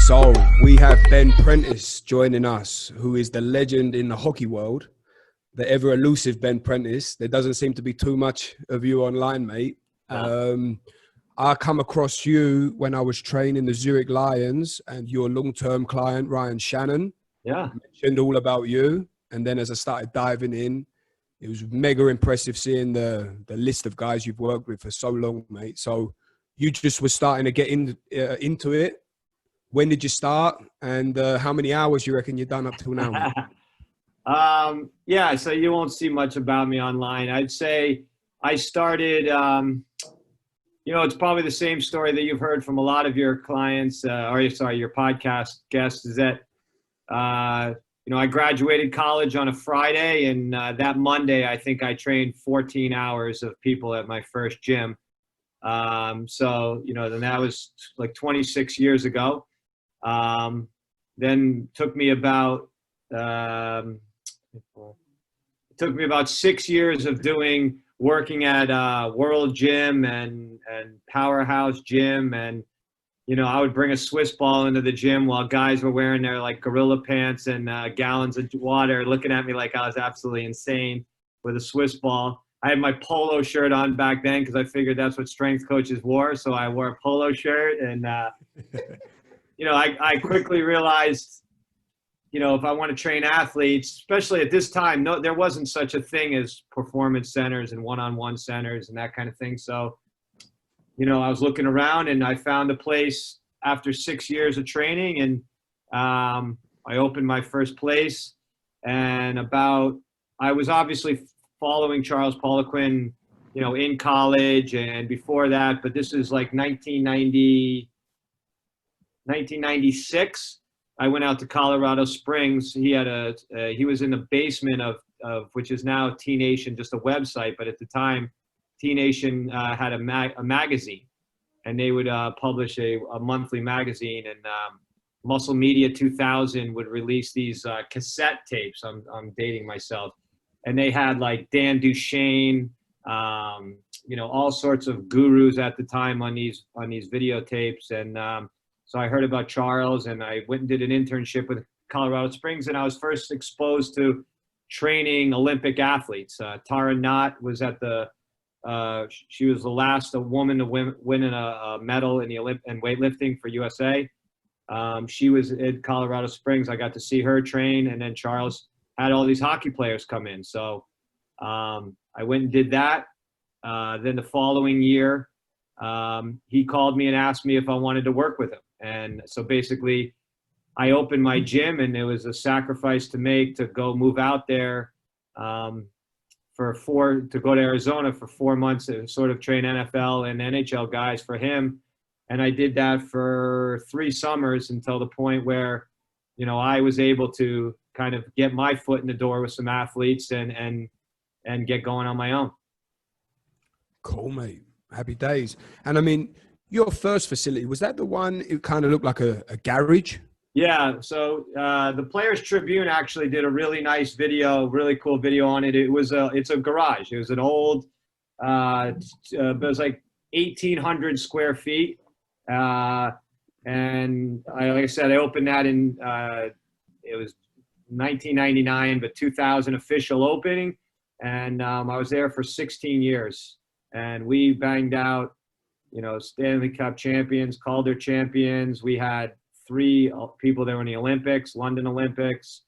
So we have Ben Prentiss joining us, who is the legend in the hockey world, the ever elusive Ben Prentiss. There doesn't seem to be too much of you online, mate. I come across you when I was training the Zurich Lions, and your long-term client, Ryan Shannon, mentioned all about you. And then as I started diving in, it was mega impressive seeing the list of guys you've worked with for so long, mate. So you just were starting to get into it. When did you start, and how many hours you reckon you've done up till now, mate? Yeah, so you won't see much about me online. I'd say I started, it's probably the same story that you've heard from a lot of your clients, your podcast guests, is that, I graduated college on a Friday, and that Monday, I think I trained 14 hours of people at my first gym. Then that was like 26 years ago. Then took me about 6 years of working at World Gym and Powerhouse Gym, and I would bring a Swiss ball into the gym while guys were wearing their like gorilla pants and gallons of water, looking at me like I was absolutely insane with a Swiss ball. I had my polo shirt on back then because I figured that's what strength coaches wore, so I wore a polo shirt, and I quickly realized, if I want to train athletes, especially at this time, there wasn't such a thing as performance centers and one-on-one centers and that kind of thing. So, I was looking around and I found a place after 6 years of training, and I opened my first place. And I was obviously following Charles Poliquin, in college and before that, but this is like 1996. I went out to Colorado Springs. He was in the basement of which is now T-Nation, just a website, but at the time, T-Nation had a magazine, and they would publish a monthly magazine, and Muscle Media 2000 would release these cassette tapes. I'm dating myself, and they had like Dan Duchesne, all sorts of gurus at the time on these videotapes, and so I heard about Charles, and I went and did an internship with Colorado Springs, and I was first exposed to training Olympic athletes. Tara Knott was she was the last woman to win a medal in in weightlifting for USA. She was in Colorado Springs. I got to see her train, and then Charles had all these hockey players come in. So I went and did that. Then the following year, he called me and asked me if I wanted to work with him. And so basically, I opened my gym, and it was a sacrifice to make to go move out there to go to Arizona for 4 months to sort of train NFL and NHL guys for him. And I did that for 3 summers until the point where, I was able to kind of get my foot in the door with some athletes and get going on my own. Cool, mate. Happy days. And I mean, your first facility, was that the one, it kind of looked like a garage? Yeah. So the Players Tribune actually did a really nice video, really cool video on it. It's a garage. It was an old, it was like 1,800 square feet. And like I said, I opened that in, it was 1999, but 2000 official opening. And I was there for 16 years. And we banged out, Stanley Cup champions, Calder champions. We had 3 people that were in the Olympics, London Olympics.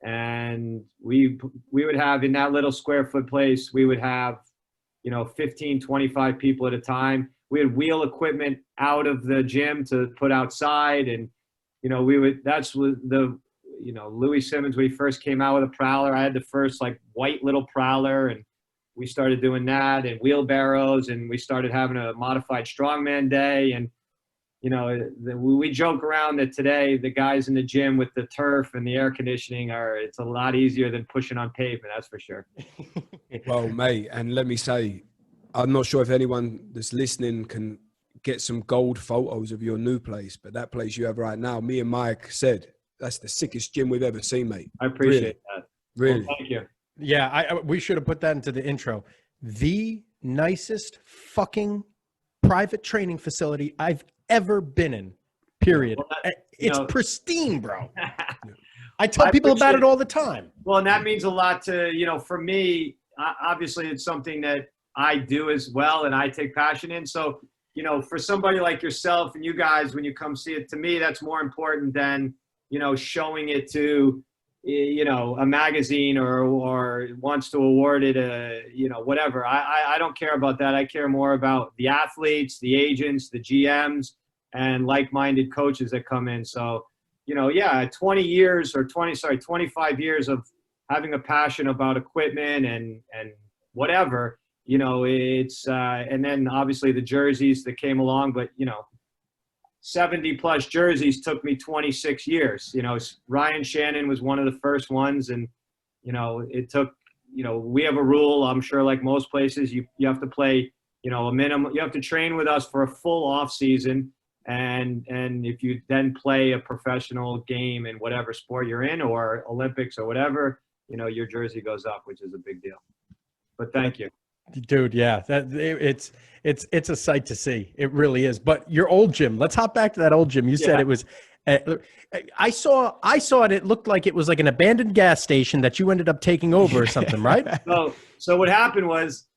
And we would have, in that little square foot place, we would have, 15, 25 people at a time. We had wheel equipment out of the gym to put outside. And, Louis Simmons, when he first came out with a prowler, I had the first like white little prowler, and we started doing that, and wheelbarrows, and we started having a modified strongman day. And, we joke around that today the guys in the gym with the turf and the air conditioning it's a lot easier than pushing on pavement. That's for sure. Well, mate, and let me say, I'm not sure if anyone that's listening can get some gold photos of your new place, but that place you have right now, me and Mike said, that's the sickest gym we've ever seen, mate. I appreciate that. Really? Well, thank you. Yeah, we should have put that into the intro. The nicest fucking private training facility I've ever been in. period. Well, it's pristine, bro. I tell I people about appreciate it all the time. Well, and that means a lot to, for me, obviously it's something that I do as well and I take passion in. So, for somebody like yourself and you guys, when you come see it, to me, that's more important than, showing it to, a magazine or wants to award it whatever. I don't care about that. I care more about the athletes, the agents, the GMs, and like-minded coaches that come in. So, 25 years of having a passion about equipment and whatever, it's, and then obviously the jerseys that came along, but, 70 plus jerseys took me 26 years. Ryan Shannon was one of the first ones. And, it took, we have a rule, I'm sure like most places, you have to play, a minimum, you have to train with us for a full off season. And if you then play a professional game in whatever sport you're in or Olympics or whatever, your jersey goes up, which is a big deal. But thank you. Dude, yeah, it's a sight to see. It really is. But your old gym, let's hop back to that old gym. You said it was, I saw it. It looked like it was like an abandoned gas station that you ended up taking over or something, right? So what happened was,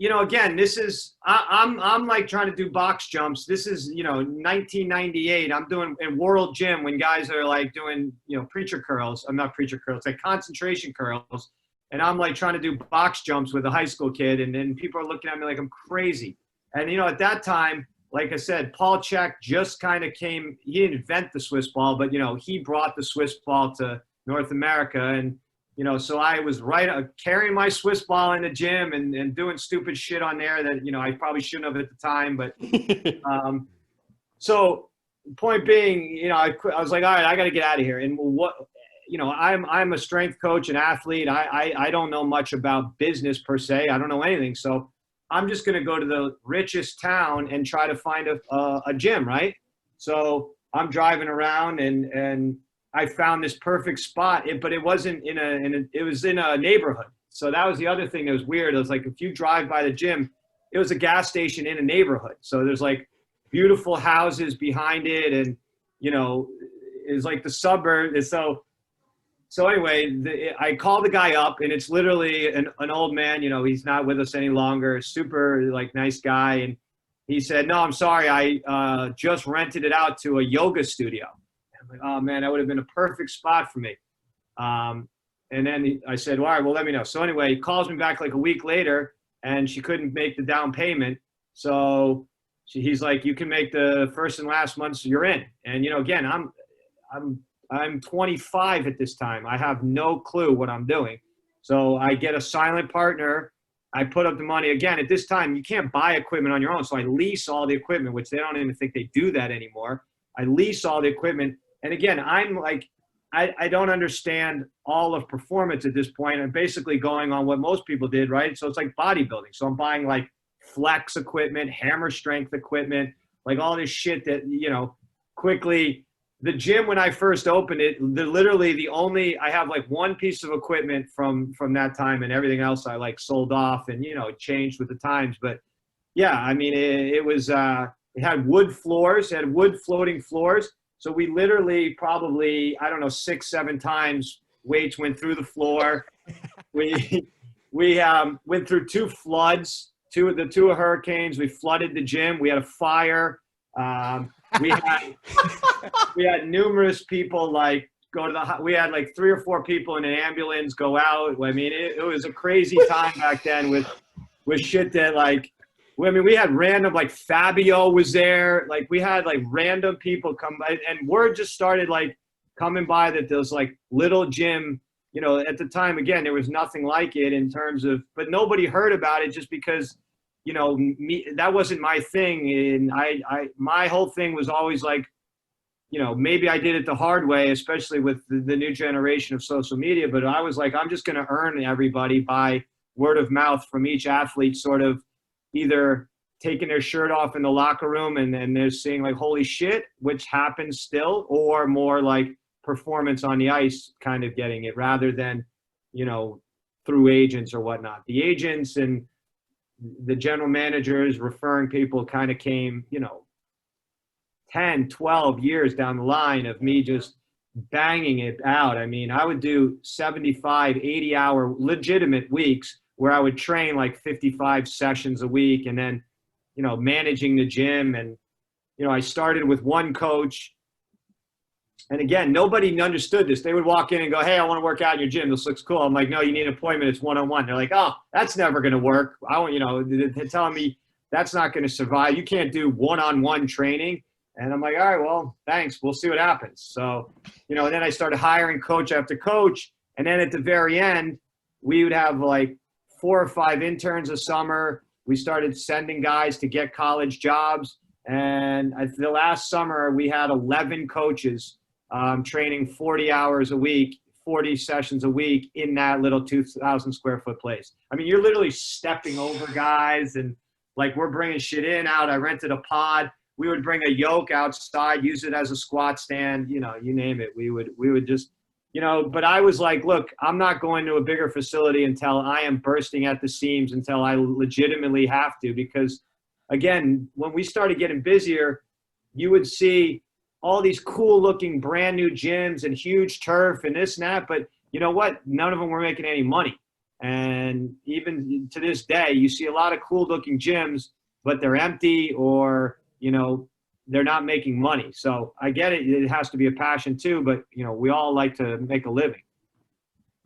again, this is, I'm like trying to do box jumps. This is, 1998. I'm doing in World Gym when guys are like doing, preacher curls. I'm not preacher curls, like concentration curls. And I'm like trying to do box jumps with a high school kid. And then people are looking at me like I'm crazy. And, at that time, like I said, Paul Check just kind of came, he didn't invent the Swiss ball, but, he brought the Swiss ball to North America. And, so I was carrying my Swiss ball in the gym and doing stupid shit on there that, I probably shouldn't have at the time. But so point being, I was like, all right, I got to get out of here. And what, I'm a strength coach and athlete. I don't know much about business per se. I don't know anything. So I'm just going to go to the richest town and try to find a gym, right? So I'm driving around and I found this perfect spot, but it wasn't it was in a neighborhood. So that was the other thing that was weird. It was like, if you drive by the gym, it was a gas station in a neighborhood. So there's like beautiful houses behind it. And, it's like the suburb. And so anyway, I called the guy up and it's literally an old man, he's not with us any longer, super like nice guy. And he said, no, I'm sorry. I just rented it out to a yoga studio. I'm like, oh man, that would have been a perfect spot for me. And then I said, all right, well, let me know. So anyway, he calls me back like a week later and she couldn't make the down payment. So he's like, you can make the first and last months you're in. And, again, I'm 25 at this time. I have no clue what I'm doing. So I get a silent partner. I put up the money. Again, at this time, you can't buy equipment on your own. So I lease all the equipment, which they don't even think they do that anymore. I lease all the equipment. And again, I'm like, I don't understand all of performance at this point. I'm basically going on what most people did, right? So it's like bodybuilding. So I'm buying like flex equipment, hammer strength equipment, like all this shit that, quickly. The gym, when I first opened it, I have like one piece of equipment from that time, and everything else I like sold off and, it changed with the times. But yeah, I mean, it was, it had wood floors, it had wood floating floors. So we literally probably, 6-7 times weights went through the floor. We went through 2 floods, two hurricanes. We flooded the gym. We had a fire. We had numerous people like go to we had like 3 or 4 people in an ambulance go out. I mean, it was a crazy time back then with shit that like, we had random, like Fabio was there. Like we had like random people come by, and word just started like coming by that there was like little gym, at the time, again, there was nothing like it in terms of, but nobody heard about it just because, that wasn't my thing. And my whole thing was always like, maybe I did it the hard way, especially with the new generation of social media. But I was like, I'm just going to earn everybody by word of mouth from each athlete, sort of either taking their shirt off in the locker room and they're seeing like, holy shit, which happens still, or more like performance on the ice kind of getting it rather than, through agents or whatnot. The agents and the general managers referring people kind of came, 10, 12 years down the line of me just banging it out. I mean, I would do 75, 80-hour legitimate weeks where I would train like 55 sessions a week, and then, you know, managing the gym. And, you know, I started with one coach. And again, nobody understood this. They would walk in and go, hey, I want to work out in your gym. This looks cool. I'm like, no, you need an appointment. It's one-on-one. They're like, oh, that's never going to work. I want, you know, they're telling me that's not going to survive. You can't do one-on-one training. And I'm like, all right, well, thanks. We'll see what happens. So, you know, and then I started hiring coach after coach. And then at the very end, we would have like 4 or 5 interns a summer. We started sending guys to get college jobs. And the last summer, we had 11 coaches training 40 hours a week, 40 sessions a week in that little 2,000 square foot place. I mean, you're literally stepping over guys, and like, we're bringing shit in, out. I rented a pod. We would bring a yoke outside, use it as a squat stand, you know, you name it. We would just, you know, but I was like, look, I'm not going to a bigger facility until I am bursting at the seams, until I legitimately have to, because again, when we started getting busier, you would see all these cool looking brand new gyms and huge turf and this and that. But you know what? None of them were making any money. And even to this day, you see a lot of cool looking gyms, but they're empty, or, you know, they're not making money. So I get it. It has to be a passion too, but you know, we all like to make a living.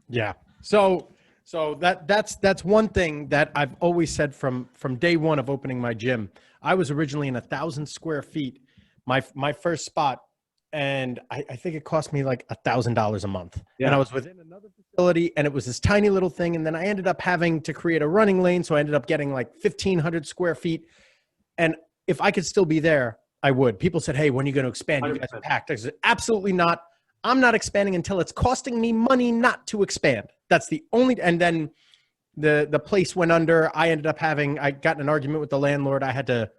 Yeah. So that's one thing that I've always said from day one of opening my gym. I was originally in 1,000 square feet, my first spot, and I think it cost me like $1,000 a month. Yeah. And I was within another facility, and it was this tiny little thing. And then I ended up having to create a running lane, so I ended up getting like 1,500 square feet. And if I could still be there, I would. People said, "Hey, when are you going to expand? You guys are packed." I said, "Absolutely not. I'm not expanding until it's costing me money not to expand." That's the only. And then the place went under. I got in an argument with the landlord. I had to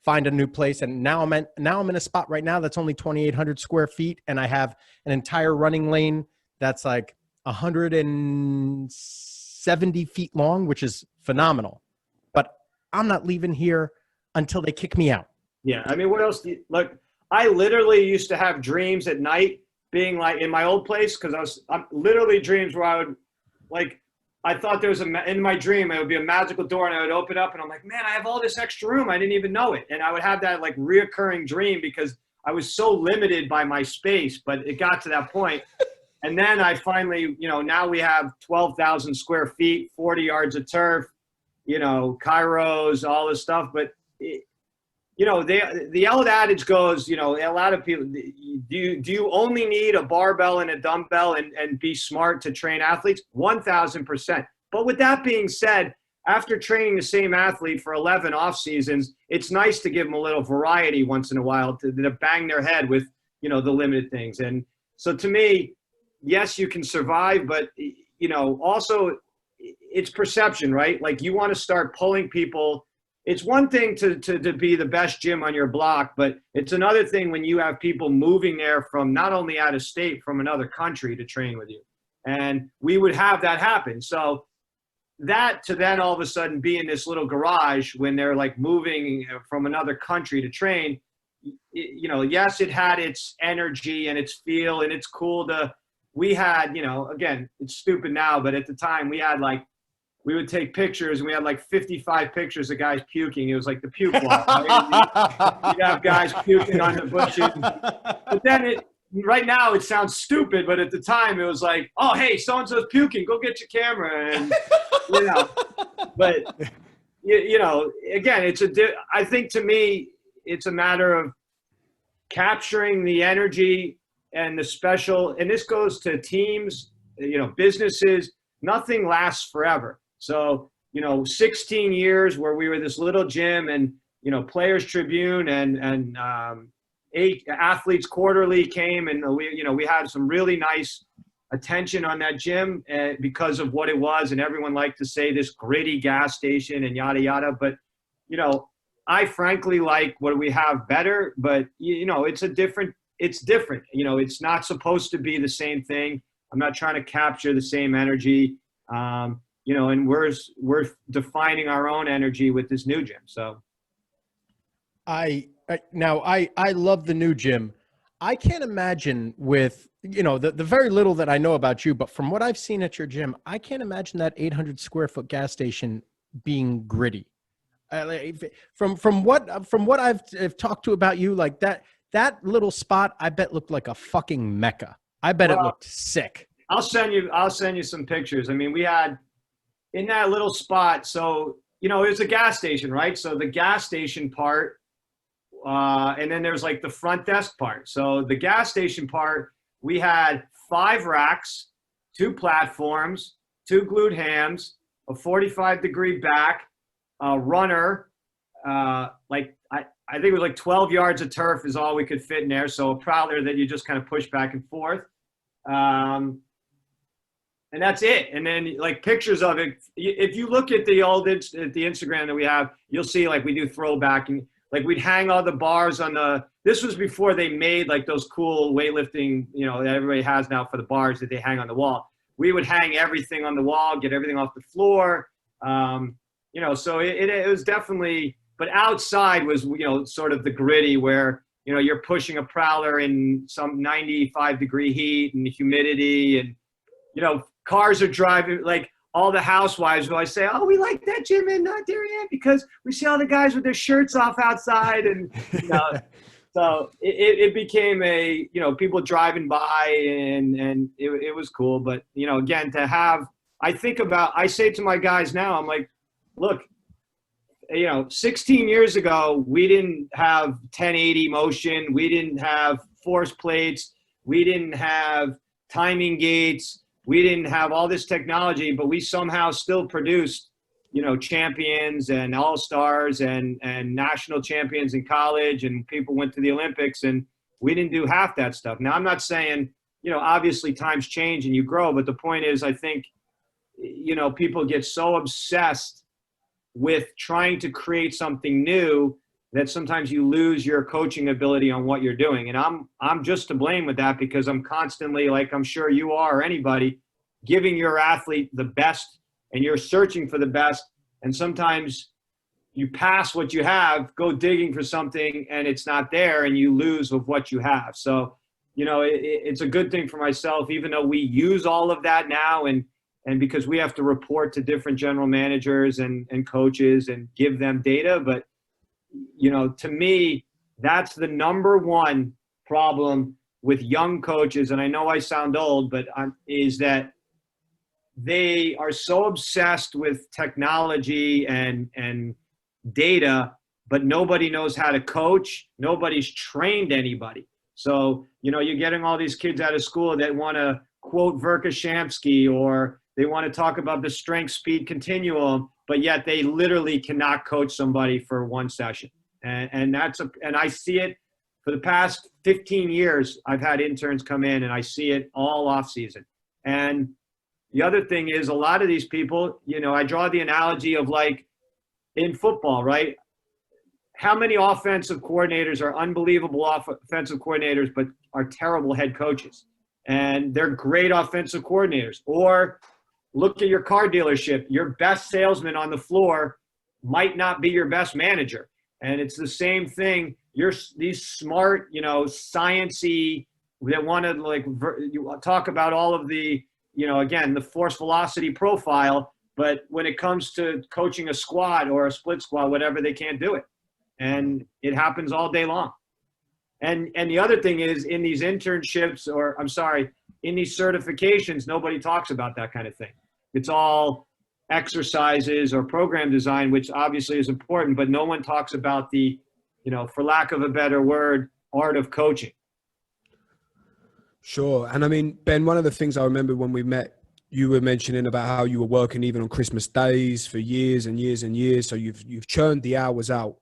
find a new place, and now I'm in a spot right now that's only 2,800 square feet, and I have an entire running lane that's like 170 feet long, which is phenomenal. But I'm not leaving here until they kick me out. Yeah, I mean, what else? Look, I literally used to have dreams at night, being like in my old place, because I'm literally dreams where I would, like, I thought there was in my dream, it would be a magical door, and I would open up and I'm like, man, I have all this extra room. I didn't even know it. And I would have that like reoccurring dream because I was so limited by my space, but it got to that point. And then I finally, you know, now we have 12,000 square feet, 40 yards of turf, you know, Kairos, all this stuff. But, you know, the old adage goes, you know, a lot of people, do you only need a barbell and a dumbbell and be smart to train athletes? 1,000%. But with that being said, after training the same athlete for 11 off seasons, it's nice to give them a little variety once in a while to bang their head with, you know, the limited things. And so to me, yes, you can survive, but, you know, also it's perception, right? Like, you want to start pulling people. It's one thing to be the best gym on your block, but it's another thing when you have people moving there from not only out of state, from another country to train with you. And we would have that happen. So that to then all of a sudden be in this little garage when they're like moving from another country to train, you know, yes, it had its energy and its feel, and it's cool we had, you know, again, it's stupid now, but at the time we would take pictures, and we had like 55 pictures of guys puking. It was like the puke walk. Right? You'd have guys puking on the bushes. But then right now it sounds stupid, but at the time it was like, oh, hey, so-and-so's puking. Go get your camera. And, you know, but, you know, again, I think to me, it's a matter of capturing the energy and the special, and this goes to teams, you know, businesses. Nothing lasts forever. So, you know, 16 years where we were this little gym, and, you know, Players Tribune and 8 Athletes Quarterly came, and we had some really nice attention on that gym because of what it was. And everyone liked to say this gritty gas station and yada, yada. But, you know, I frankly like what we have better, but, you know, it's different. You know, it's not supposed to be the same thing. I'm not trying to capture the same energy. You know, and we're defining our own energy with this new gym. So Now, I love the new gym. I can't imagine with, the very little that I know about you, but from what I've seen at your gym, I can't imagine that 800 square foot gas station being gritty. From what I've talked to about you, like that little spot, I bet looked like a fucking mecca. I bet it looked sick. I'll send you some pictures. I mean, we had in that little spot. So, it was a gas station, right? So the gas station part, and then there's like the front desk part. So the gas station part, we had 5 racks, 2 platforms, 2 glued hams, a 45-degree back, a runner, I think it was like 12 yards of turf is all we could fit in there. So a prowler that you just kind of push back and forth. And that's it. And then like pictures of it. If you look at the Instagram that we have, you'll see like we do throwback and like we'd hang all the bars on this was before they made like those cool weightlifting, that everybody has now for the bars that they hang on the wall. We would hang everything on the wall, get everything off the floor. So it was definitely, but outside was, sort of the gritty where, you're pushing a prowler in some 95-degree heat and humidity and, cars are driving, like all the housewives will say, oh, we like that gym in Darien because we see all the guys with their shirts off outside. And, so it became people driving by and it was cool. But, again, I say to my guys now, I'm like, look, 16 years ago, we didn't have 1080 motion. We didn't have force plates. We didn't have timing gates. We didn't have all this technology, but we somehow still produced, champions and all-stars and national champions in college, and people went to the Olympics, and we didn't do half that stuff. Now, I'm not saying, obviously times change and you grow, but the point is, I think, people get so obsessed with trying to create something new that sometimes you lose your coaching ability on what you're doing. And I'm just to blame with that because I'm constantly, like I'm sure you are or anybody, giving your athlete the best and you're searching for the best. And sometimes you pass what you have, go digging for something and it's not there and you lose of what you have. So, it's a good thing for myself, even though we use all of that now and because we have to report to different general managers and coaches and give them data. But, to me, that's the number one problem with young coaches. And I know I sound old, but is that they are so obsessed with technology and data, but nobody knows how to coach. Nobody's trained anybody. So, you're getting all these kids out of school that want to quote Verkhoshansky or they want to talk about the strength speed continuum, but yet they literally cannot coach somebody for one session. And I see it for the past 15 years. I've had interns come in and I see it all off season. And the other thing is a lot of these people, I draw the analogy of like in football, right? How many offensive coordinators are unbelievable offensive coordinators, but are terrible head coaches? And they're great offensive coordinators. Or look at your car dealership. Your best salesman on the floor might not be your best manager. And it's the same thing. These smart, science-y that want to talk about all of the, again, the force velocity profile. But when it comes to coaching a squad or a split squad, whatever, they can't do it. And it happens all day long. And the other thing is in these internships in these certifications, nobody talks about that kind of thing. It's all exercises or program design, which obviously is important, but no one talks about the, for lack of a better word, art of coaching. Sure. And I mean, Ben, one of the things I remember when we met, you were mentioning about how you were working even on Christmas days for years and years and years. So you've churned the hours out.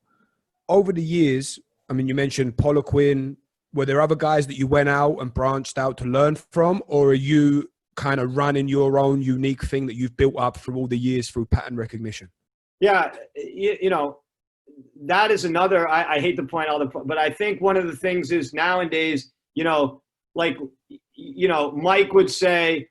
Over the years, I mean, you mentioned Poliquin. Were there other guys that you went out and branched out to learn from, or are you kind of running your own unique thing that you've built up through all the years through pattern recognition? Yeah, that is another, I hate to point out, but I think one of the things is nowadays, Mike would say,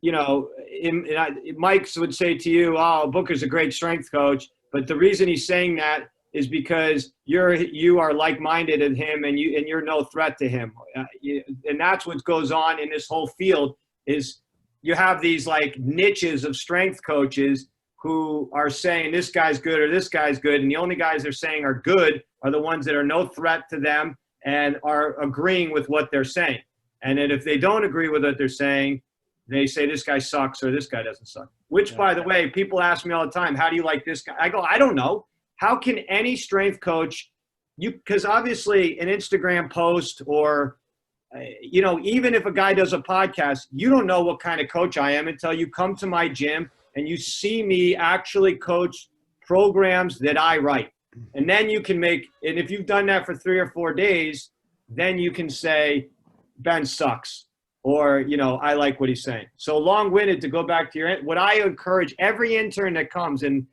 Mike would say to you, oh, Booker's a great strength coach. But the reason he's saying that is because you are like-minded in him, and you're no threat to him. And that's what goes on in this whole field is you have these like niches of strength coaches who are saying this guy's good or this guy's good, and the only guys they're saying are good are the ones that are no threat to them and are agreeing with what they're saying. And then if they don't agree with what they're saying, they say this guy sucks or this guy doesn't suck. Which, by the way, people ask me all the time, how do you like this guy? I go, I don't know. How can any strength coach, because obviously an Instagram post or, even if a guy does a podcast, you don't know what kind of coach I am until you come to my gym and you see me actually coach programs that I write. And then you can and if you've done that for 3 or 4 days, then you can say, Ben sucks. Or, I like what he's saying. So long-winded to go back to what I encourage every intern that comes, and,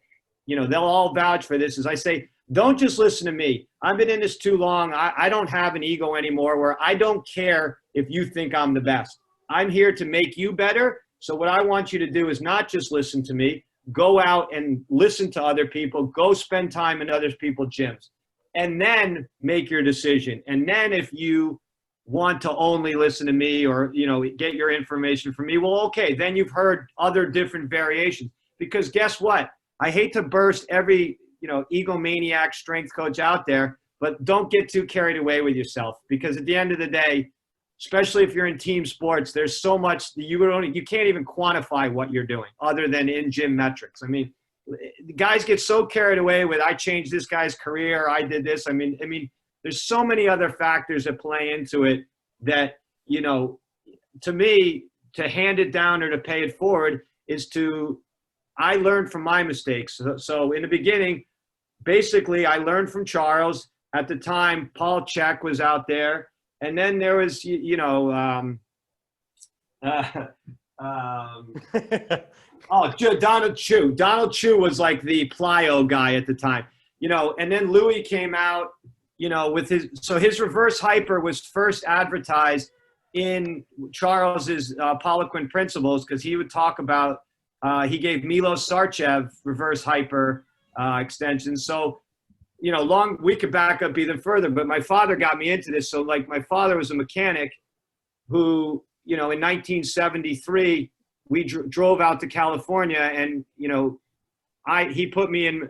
they'll all vouch for this, is I say, don't just listen to me. I've been in this too long. I don't have an ego anymore where I don't care if you think I'm the best. I'm here to make you better. So what I want you to do is not just listen to me. Go out and listen to other people. Go spend time in other people's gyms. And then make your decision. And then if you want to only listen to me or, get your information from me, well, okay, then you've heard other different variations. Because guess what? I hate to burst every, egomaniac strength coach out there, but don't get too carried away with yourself, because at the end of the day, especially if you're in team sports, there's so much you can't even quantify what you're doing other than in gym metrics. I mean, guys get so carried away with, I changed this guy's career, I did this. I mean, there's so many other factors that play into it that, to me, to hand it down or to pay it forward is I learned from my mistakes. So in the beginning, basically I learned from Charles. At the time, Paul Check was out there. And then there was, Donald Chu. Donald Chu was like the plyo guy at the time, and then Louis came out, with his reverse hyper was first advertised in Charles's Poliquin principles, because he would talk about, he gave Milos Sarcev reverse hyper extensions. So, we could back up even further, but my father got me into this. So like my father was a mechanic who, in 1973, we drove out to California, and, he put me in,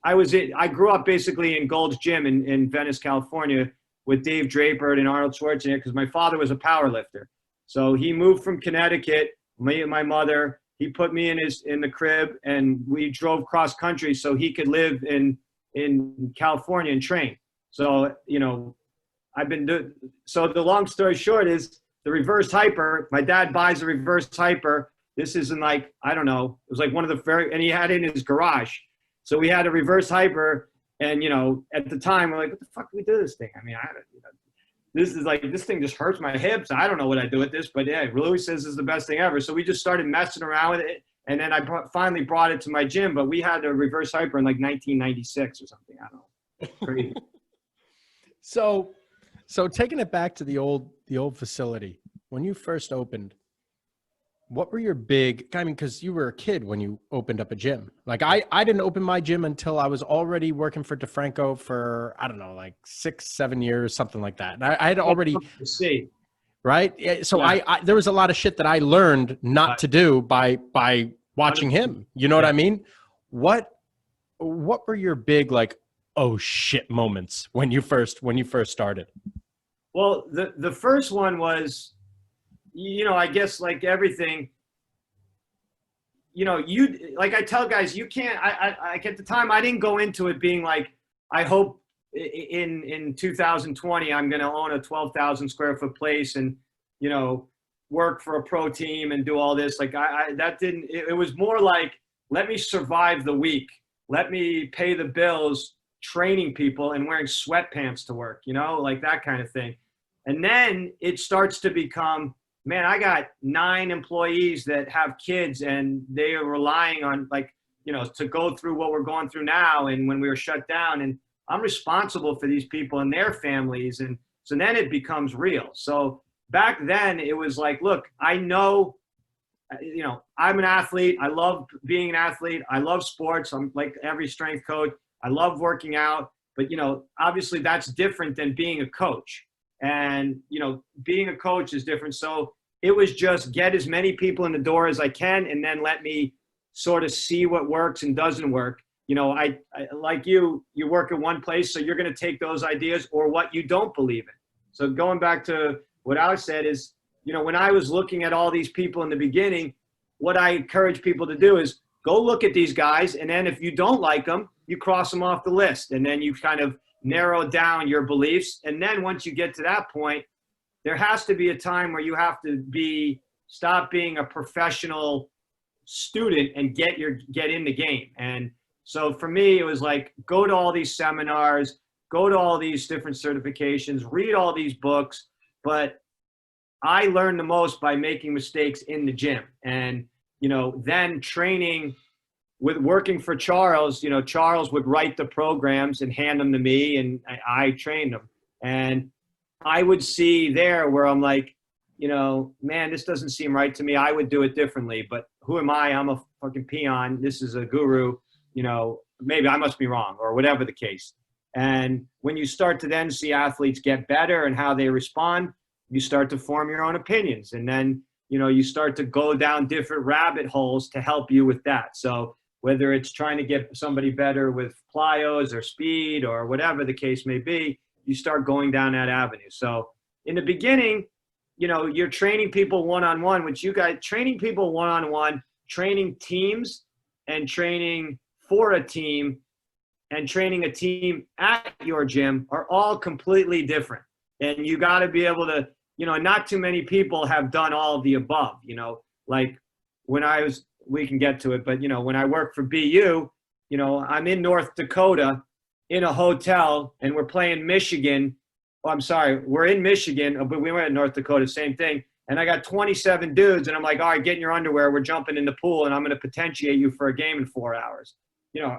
I grew up basically in Gold's Gym in Venice, California with Dave Draper and Arnold Schwarzenegger, because my father was a power lifter. So he moved from Connecticut, me and my mother, he put me in the crib, and we drove cross country so he could live in California and train. So, so the long story short is the reverse hyper, my dad buys a reverse hyper. This isn't like, I don't know, it was like one of the and he had it in his garage. So we had a reverse hyper, and, at the time we're like, what the fuck do we do this thing? I mean, this is like, this thing just hurts my hips. I don't know what I do with this, but yeah, Louis says this is the best thing ever. So we just started messing around with it. And then I finally brought it to my gym, but we had a reverse hyper in like 1996 or something. I don't know. Crazy. So taking it back to the old facility, when you first opened, what were your because you were a kid when you opened up a gym. Like I didn't open my gym until I was already working for DeFranco for, I don't know, like 6-7 years, something like that. And I had already see. Right. So yeah. There was a lot of shit that I learned not to do by watching him. You know what I mean? What were your big, like, oh shit moments when you first started? Well, the first one was, I guess like everything, like I tell guys, you can't, I at the time I didn't go into it being like, I hope in 2020, I'm going to own a 12,000 square foot place and, work for a pro team and do all this. Like it was more like, let me survive the week. Let me pay the bills, training people and wearing sweatpants to work, like that kind of thing. And then it starts to become, man, I got 9 employees that have kids and they are relying on to go through what we're going through now. And when we were shut down, and I'm responsible for these people and their families. And so then it becomes real. So back then it was like, look, I know, I'm an athlete. I love being an athlete. I love sports. I'm like every strength coach. I love working out, but, you know, obviously that's different than being a coach. And, you know, being a coach is different. So it was just get as many people in the door as I can, and then let me sort of see what works and doesn't work. You know, I like you work at one place, so you're going to take those ideas or what you don't believe in. So going back to what Alex said is, you know, when I was looking at all these people in the beginning, what I encourage people to do is go look at these guys. And then if you don't like them, you cross them off the list. And then you kind of narrow down your beliefs. And then once you get to that point, there has to be a time where you have to stop being a professional student and get in the game. And so for me, it was like, go to all these seminars, go to all these different certifications, read all these books. But I learned the most by making mistakes in the gym. And, you know, then training with working for Charles, you know, Charles would write the programs and hand them to me, and I trained them. And I would see there where I'm like, you know, man, this doesn't seem right to me. I would do it differently, but who am I? I'm a fucking peon. This is a guru. You know, maybe I must be wrong, or whatever the case. And when you start to then see athletes get better and how they respond, you start to form your own opinions. And then, you know, you start to go down different rabbit holes to help you with that. So whether it's trying to get somebody better with plyos or speed or whatever the case may be, you start going down that avenue. So in the beginning, you know, you're training people one-on-one, which you guys, training people one-on-one, training teams and training for a team and training a team at your gym are all completely different. And you got to be able to, you know, not too many people have done all of the above, you know, like when we can get to it, but, you know, when I worked for BU, you know, I'm in North Dakota in a hotel and we're playing Michigan. Oh, I'm sorry, we're in Michigan, but we went to North Dakota, same thing. And I got 27 dudes and I'm like, all right, get in your underwear. We're jumping in the pool and I'm going to potentiate you for a game in 4 hours. You know,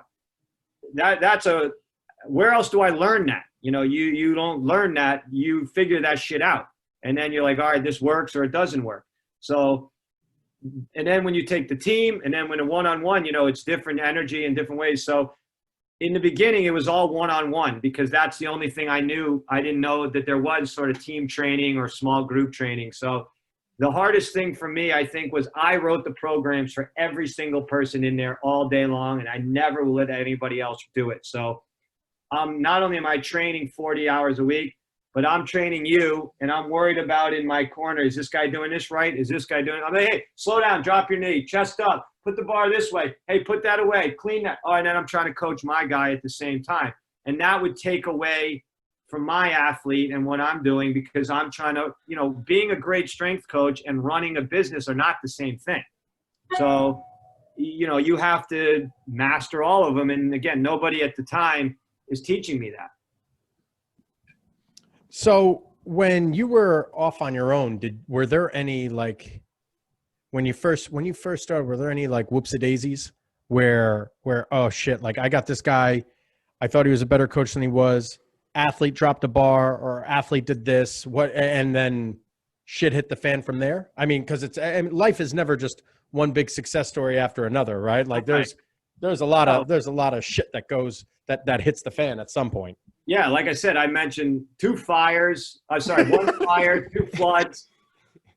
where else do I learn that? You know, you don't learn that, you figure that shit out. And then you're like, all right, this works or it doesn't work. So, and then when you take the team and then when a one-on-one, you know, it's different energy in different ways. So in the beginning, it was all one-on-one because that's the only thing I knew. I didn't know that there was sort of team training or small group training. So the hardest thing for me, I think, was I wrote the programs for every single person in there all day long, and I never let anybody else do it. So not only am I training 40 hours a week, but I'm training you, and I'm worried about in my corner, is this guy doing this right? Is this guy doing it? I'm like, hey, slow down, drop your knee, chest up, put the bar this way. Hey, put that away, clean that. Oh, and then I'm trying to coach my guy at the same time. And that would take away from my athlete and what I'm doing because I'm trying to, you know, being a great strength coach and running a business are not the same thing. So, you know, you have to master all of them. And again, nobody at the time is teaching me that. So when you were off on your own, were there any, like, when you first started, were there any like whoopsie-daisies where, oh shit, like I got this guy, I thought he was a better coach than he was, athlete dropped a bar or athlete did this, and then shit hit the fan from there? I mean, because life is never just one big success story after another, right? Like there's a lot of shit that goes that hits the fan at some point. Yeah, like I said, I mentioned one fire, 2 floods.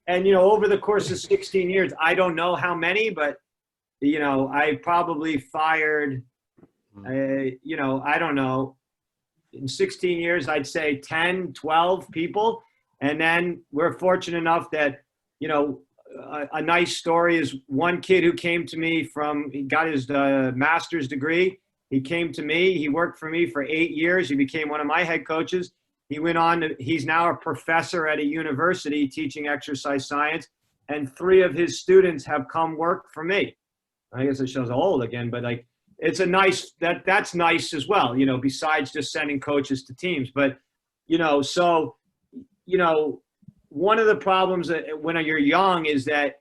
And, you know, over the course of 16 years, I don't know how many, but, you know, I probably fired, you know, I don't know. In 16 years, I'd say 10, 12 people. And then we're fortunate enough that, you know, a nice story is one kid who came to me he got his master's degree. He came to me. He worked for me for 8 years. He became one of my head coaches. He went on he's now a professor at a university teaching exercise science. And 3 of his students have come work for me. I guess it shows old again, but like, it's a nice, that's nice as well, you know, besides just sending coaches to teams. But, you know, so, you know, one of the problems when you're young is that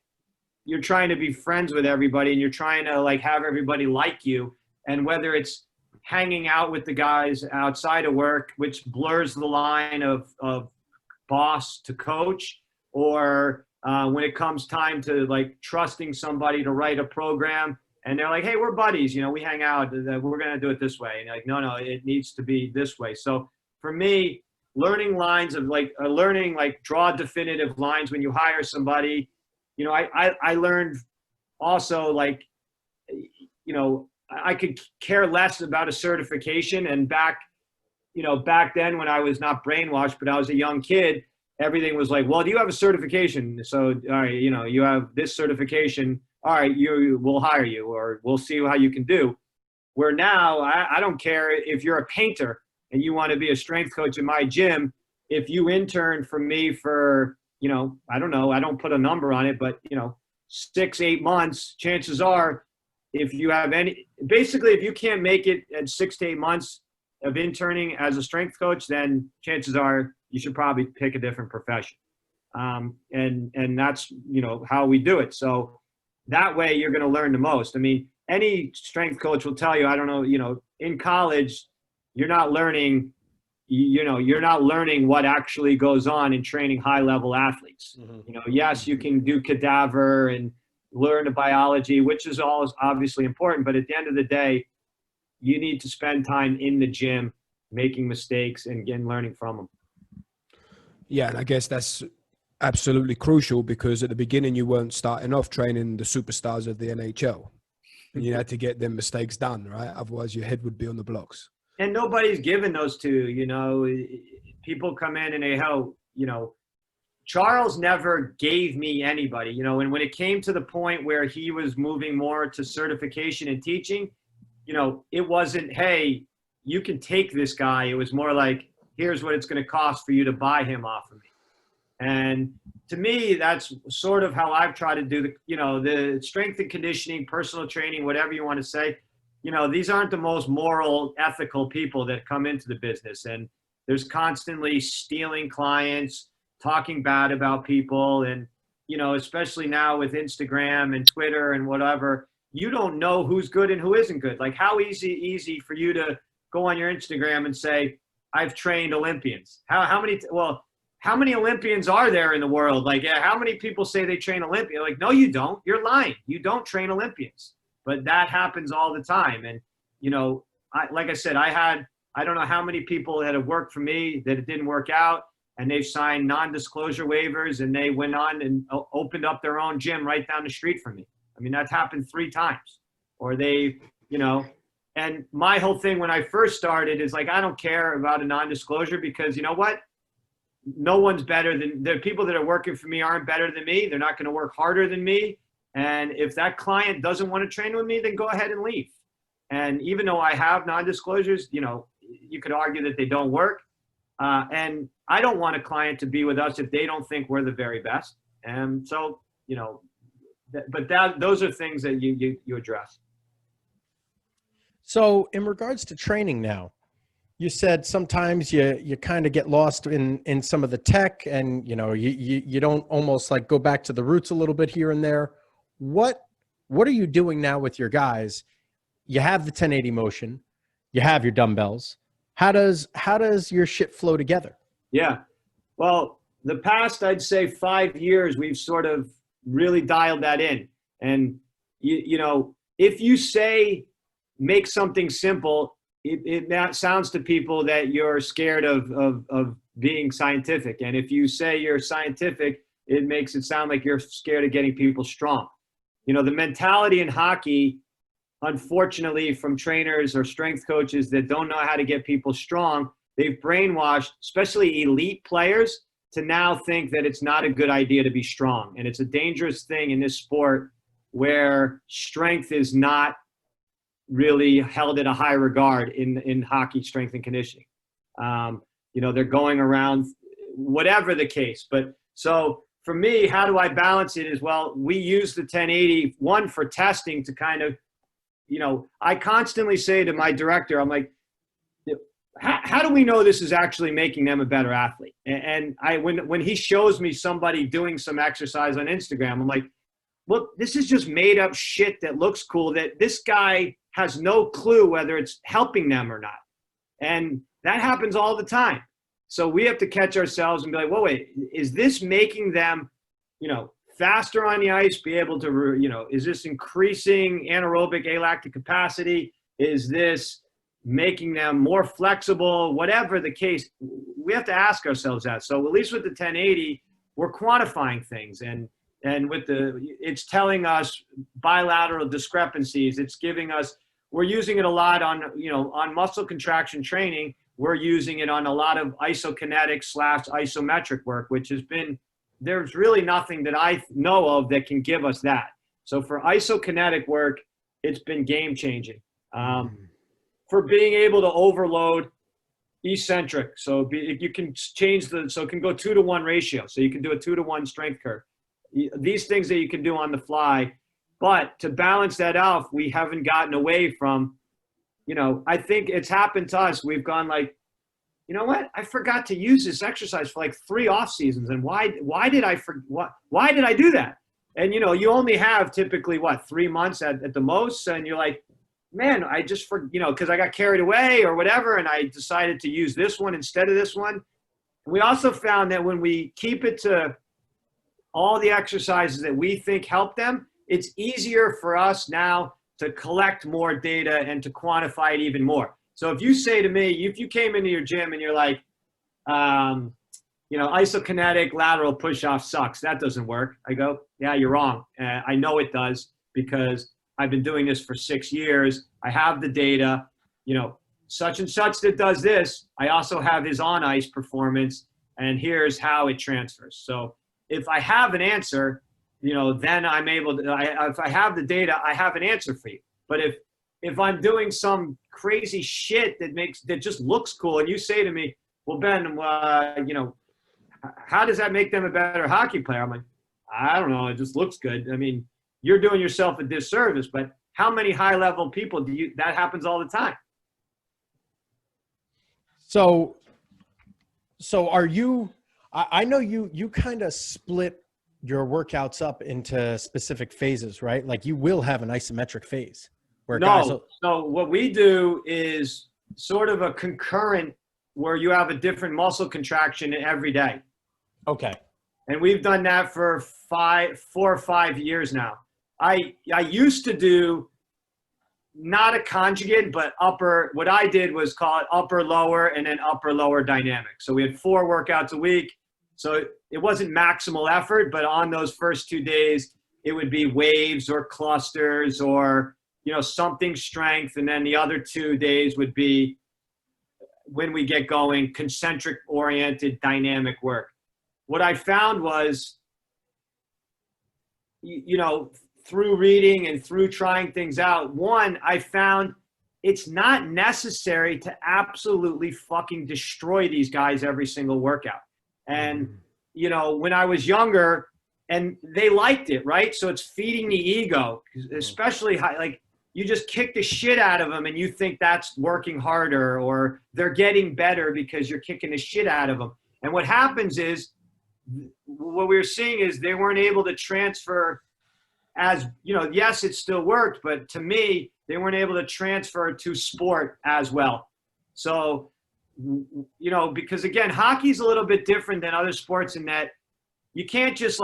you're trying to be friends with everybody and you're trying to like have everybody like you. And whether it's hanging out with the guys outside of work, which blurs the line of boss to coach, or when it comes time to like trusting somebody to write a program And they're like, hey, we're buddies. You know, we hang out. We're going to do it this way. And like, no, it needs to be this way. So for me, learning lines of draw definitive lines when you hire somebody. You know, I learned also, like, you know, I could care less about a certification. And back then when I was not brainwashed, but I was a young kid, everything was like, well, do you have a certification? So, all right, you know, you have this certification. All right, we'll hire you, or we'll see how you can do. Where now, I don't care if you're a painter and you want to be a strength coach in my gym. If you intern for me for, you know, I don't know, I don't put a number on it, but, you know, 6-8 months, chances are, if you have basically, if you can't make it at 6 to 8 months of interning as a strength coach, then chances are you should probably pick a different profession. And that's, you know, how we do it. So that way you're going to learn the most. I mean, any strength coach will tell you, I don't know, you know, in college, you're not learning, you know, you're not learning what actually goes on in training high level athletes. Mm-hmm. You know, yes, you can do cadaver and learn the biology, which is all obviously important. But at the end of the day, you need to spend time in the gym making mistakes and again, learning from them. Yeah, and I guess that's absolutely crucial, because at the beginning you weren't starting off training the superstars of the NHL. And you had to get them mistakes done, right? Otherwise your head would be on the blocks. And nobody's given those to, you know, people come in and they help, you know, Charles never gave me anybody, you know, and when it came to the point where he was moving more to certification and teaching, you know, it wasn't, hey, you can take this guy. It was more like, here's what it's going to cost for you to buy him off of me. And to me, that's sort of how I've tried to do the strength and conditioning, personal training, whatever you want to say. You know, these aren't the most moral, ethical people that come into the business. And there's constantly stealing clients, talking bad about people. And, you know, especially now with Instagram and Twitter and whatever, you don't know who's good and who isn't good. Like, how easy for you to go on your Instagram and say, I've trained Olympians. How many Olympians are there in the world? Like, how many people say they train Olympians? Like, no, you don't. You're lying. You don't train Olympians. But that happens all the time. And, you know, like I said, I don't know how many people that have worked for me that it didn't work out, and they've signed non-disclosure waivers, and they went on and opened up their own gym right down the street from me. I mean, that's happened 3 times. Or they, you know, and my whole thing when I first started is like, I don't care about a non-disclosure, because you know what? No one's better than the people that are working for me aren't better than me. They're not going to work harder than me. And if that client doesn't want to train with me, then go ahead and leave. And even though I have non-disclosures, you know, you could argue that they don't work. And I don't want a client to be with us if they don't think we're the very best. And so, you know, those are things that you address. So in regards to training now, you said sometimes you kind of get lost in some of the tech, and, you know, you don't almost like go back to the roots a little bit here and there. What are you doing now with your guys? You have the 1080 motion, you have your dumbbells. How does your shit flow together? Yeah. Well, the past, I'd say 5 years, we've sort of really dialed that in. And you know, if you say make something simple, it sounds to people that you're scared of being scientific. And if you say you're scientific, it makes it sound like you're scared of getting people strong. You know, the mentality in hockey, unfortunately, from trainers or strength coaches that don't know how to get people strong, they've brainwashed, especially elite players, to now think that it's not a good idea to be strong. And it's a dangerous thing in this sport where strength is not really held at a high regard in hockey strength and conditioning. You know, they're going around, whatever the case. But so for me, how do I balance it? Is, well, we use the 1080, one, for testing to kind of, you know, I constantly say to my director, I'm like, how do we know this is actually making them a better athlete? And when he shows me somebody doing some exercise on Instagram, I'm like, look, this is just made up shit that looks cool, that this guy has no clue whether it's helping them or not. And that happens all the time. So we have to catch ourselves and be like, well, wait, is this making them, you know, faster on the ice, be able to, is this increasing anaerobic alactic capacity? Is this making them more flexible? Whatever the case, we have to ask ourselves that. So at least with the 1080, we're quantifying things, and it's telling us bilateral discrepancies. It's giving us, we're using it a lot on muscle contraction training. We're using it on a lot of isokinetic / isometric work, which has been, there's really nothing that I know of that can give us that. So for isokinetic work, it's been game changing. For being able to overload eccentric. So if you can change so it can go 2-to-1 ratio. So you can do a 2-to-1 strength curve. These things that you can do on the fly. But to balance that out, we haven't gotten away from, I think it's happened to us. We've gone like, you know what? I forgot to use this exercise for like 3 off seasons. And why did I do that? And, you only have typically 3 months at the most. And you're like, man, I just, because I got carried away or whatever. And I decided to use this one instead of this one. And we also found that when we keep it to all the exercises that we think help them, it's easier for us now to collect more data and to quantify it even more. So if you say to me, if you came into your gym and you're like, isokinetic lateral push-off sucks, that doesn't work. I go, yeah, you're wrong. I know it does because I've been doing this for 6 years. I have the data, such and such that does this. I also have his on-ice performance, and here's how it transfers. So if I have an answer, then I'm able to, if I have the data, I have an answer for you. But if I'm doing some crazy shit that just looks cool, and you say to me, well, Ben, how does that make them a better hockey player? I'm like, I don't know. It just looks good. I mean, you're doing yourself a disservice, but how many high-level people that happens all the time? So are you, I know you kind of split your workouts up into specific phases, right? Like you will have an isometric phase where So what we do is sort of a concurrent where you have a different muscle contraction every day. Okay. And we've done that for 4 or 5 years now. I used to do not a conjugate, but what I did was call it upper, lower, and then upper, lower dynamic. So we had 4 workouts a week. So it wasn't maximal effort, but on those first 2 days, it would be waves or clusters or, something strength. And then the other 2 days would be, when we get going, concentric oriented dynamic work. What I found was, through reading and through trying things out, one, I found it's not necessary to absolutely fucking destroy these guys every single workout. And, when I was younger, and they liked it, right? So it's feeding the ego, especially like you just kick the shit out of them and you think that's working harder or they're getting better because you're kicking the shit out of them. And what happens is, what we were seeing is they weren't able to transfer as, yes, it still worked, but to me, they weren't able to transfer to sport as well. So, because again, hockey's a little bit different than other sports in that you can't just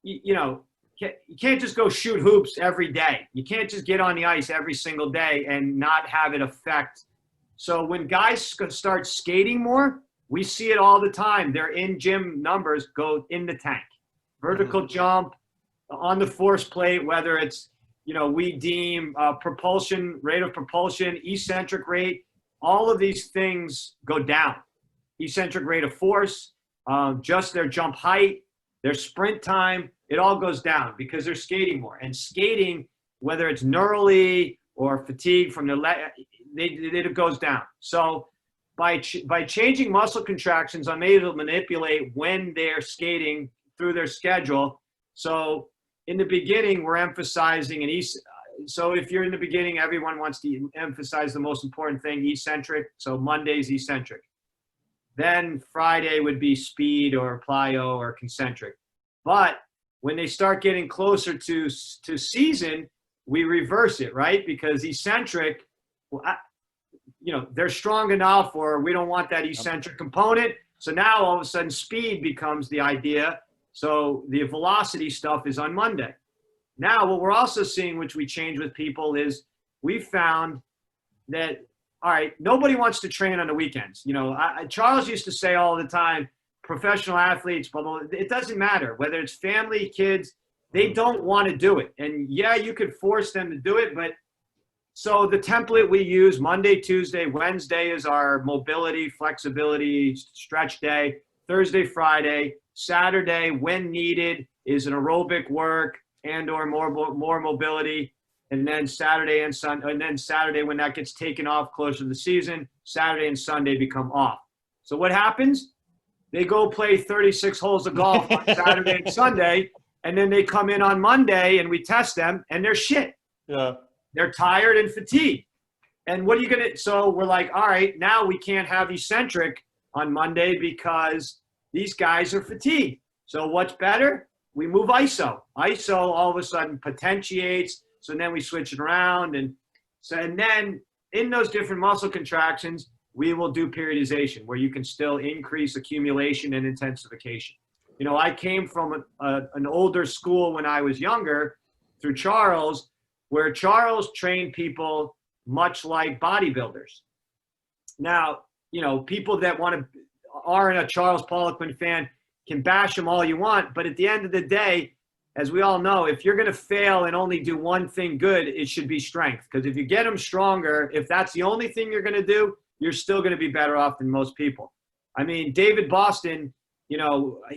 you can't just go shoot hoops every day. You can't just get on the ice every single day and not have it affect. So when guys start skating more, we see it all the time. Their in-gym numbers go in the tank. Vertical jump, on the force plate, whether it's, we deem propulsion, rate of propulsion, eccentric rate, all of these things go down. Eccentric rate of force, just their jump height, their sprint time, it all goes down because they're skating more. And skating, whether it's neurally or fatigue from it goes down. So by changing muscle contractions, I'm able to manipulate when they're skating through their schedule. So in the beginning, we're emphasizing so if you're in the beginning, everyone wants to emphasize the most important thing, eccentric. So Monday's eccentric. Then Friday would be speed or plyo or concentric. But when they start getting closer to season, we reverse it, right? Because eccentric, they're strong enough, or we don't want that eccentric component. So now all of a sudden speed becomes the idea. So the velocity stuff is on Monday. Now, what we're also seeing, which we change with people, is we found that, all right, nobody wants to train on the weekends. You know, Charles used to say all the time, professional athletes, blah, blah, blah, it doesn't matter whether it's family, kids, they don't want to do it. And yeah, you could force them to do it, but so the template we use, Monday, Tuesday, Wednesday is our mobility, flexibility, stretch day. Thursday, Friday, Saturday, when needed, is an aerobic work and or more mobility. And then Saturday and Sunday, and then Saturday, when that gets taken off closer to the season, Saturday and Sunday become off. So what happens? They go play 36 holes of golf on Saturday and Sunday, and then they come in on Monday and we test them and they're shit. Yeah. They're tired and fatigued. And what are you going to, so we're like, all right, now we can't have eccentric on Monday because these guys are fatigued. So what's better? We move ISO. ISO all of a sudden potentiates. So then we switch it around. And then in those different muscle contractions, we will do periodization where you can still increase accumulation and intensification. You know, I came from an older school when I was younger through Charles, where Charles trained people much like bodybuilders. Now, you know, people that aren't a Charles Poliquin fan can bash him all you want, but at the end of the day, as we all know, if you're going to fail and only do one thing good, it should be strength. Because if you get them stronger, if that's the only thing you're going to do, you're still going to be better off than most people. I mean, David Boston, you know, I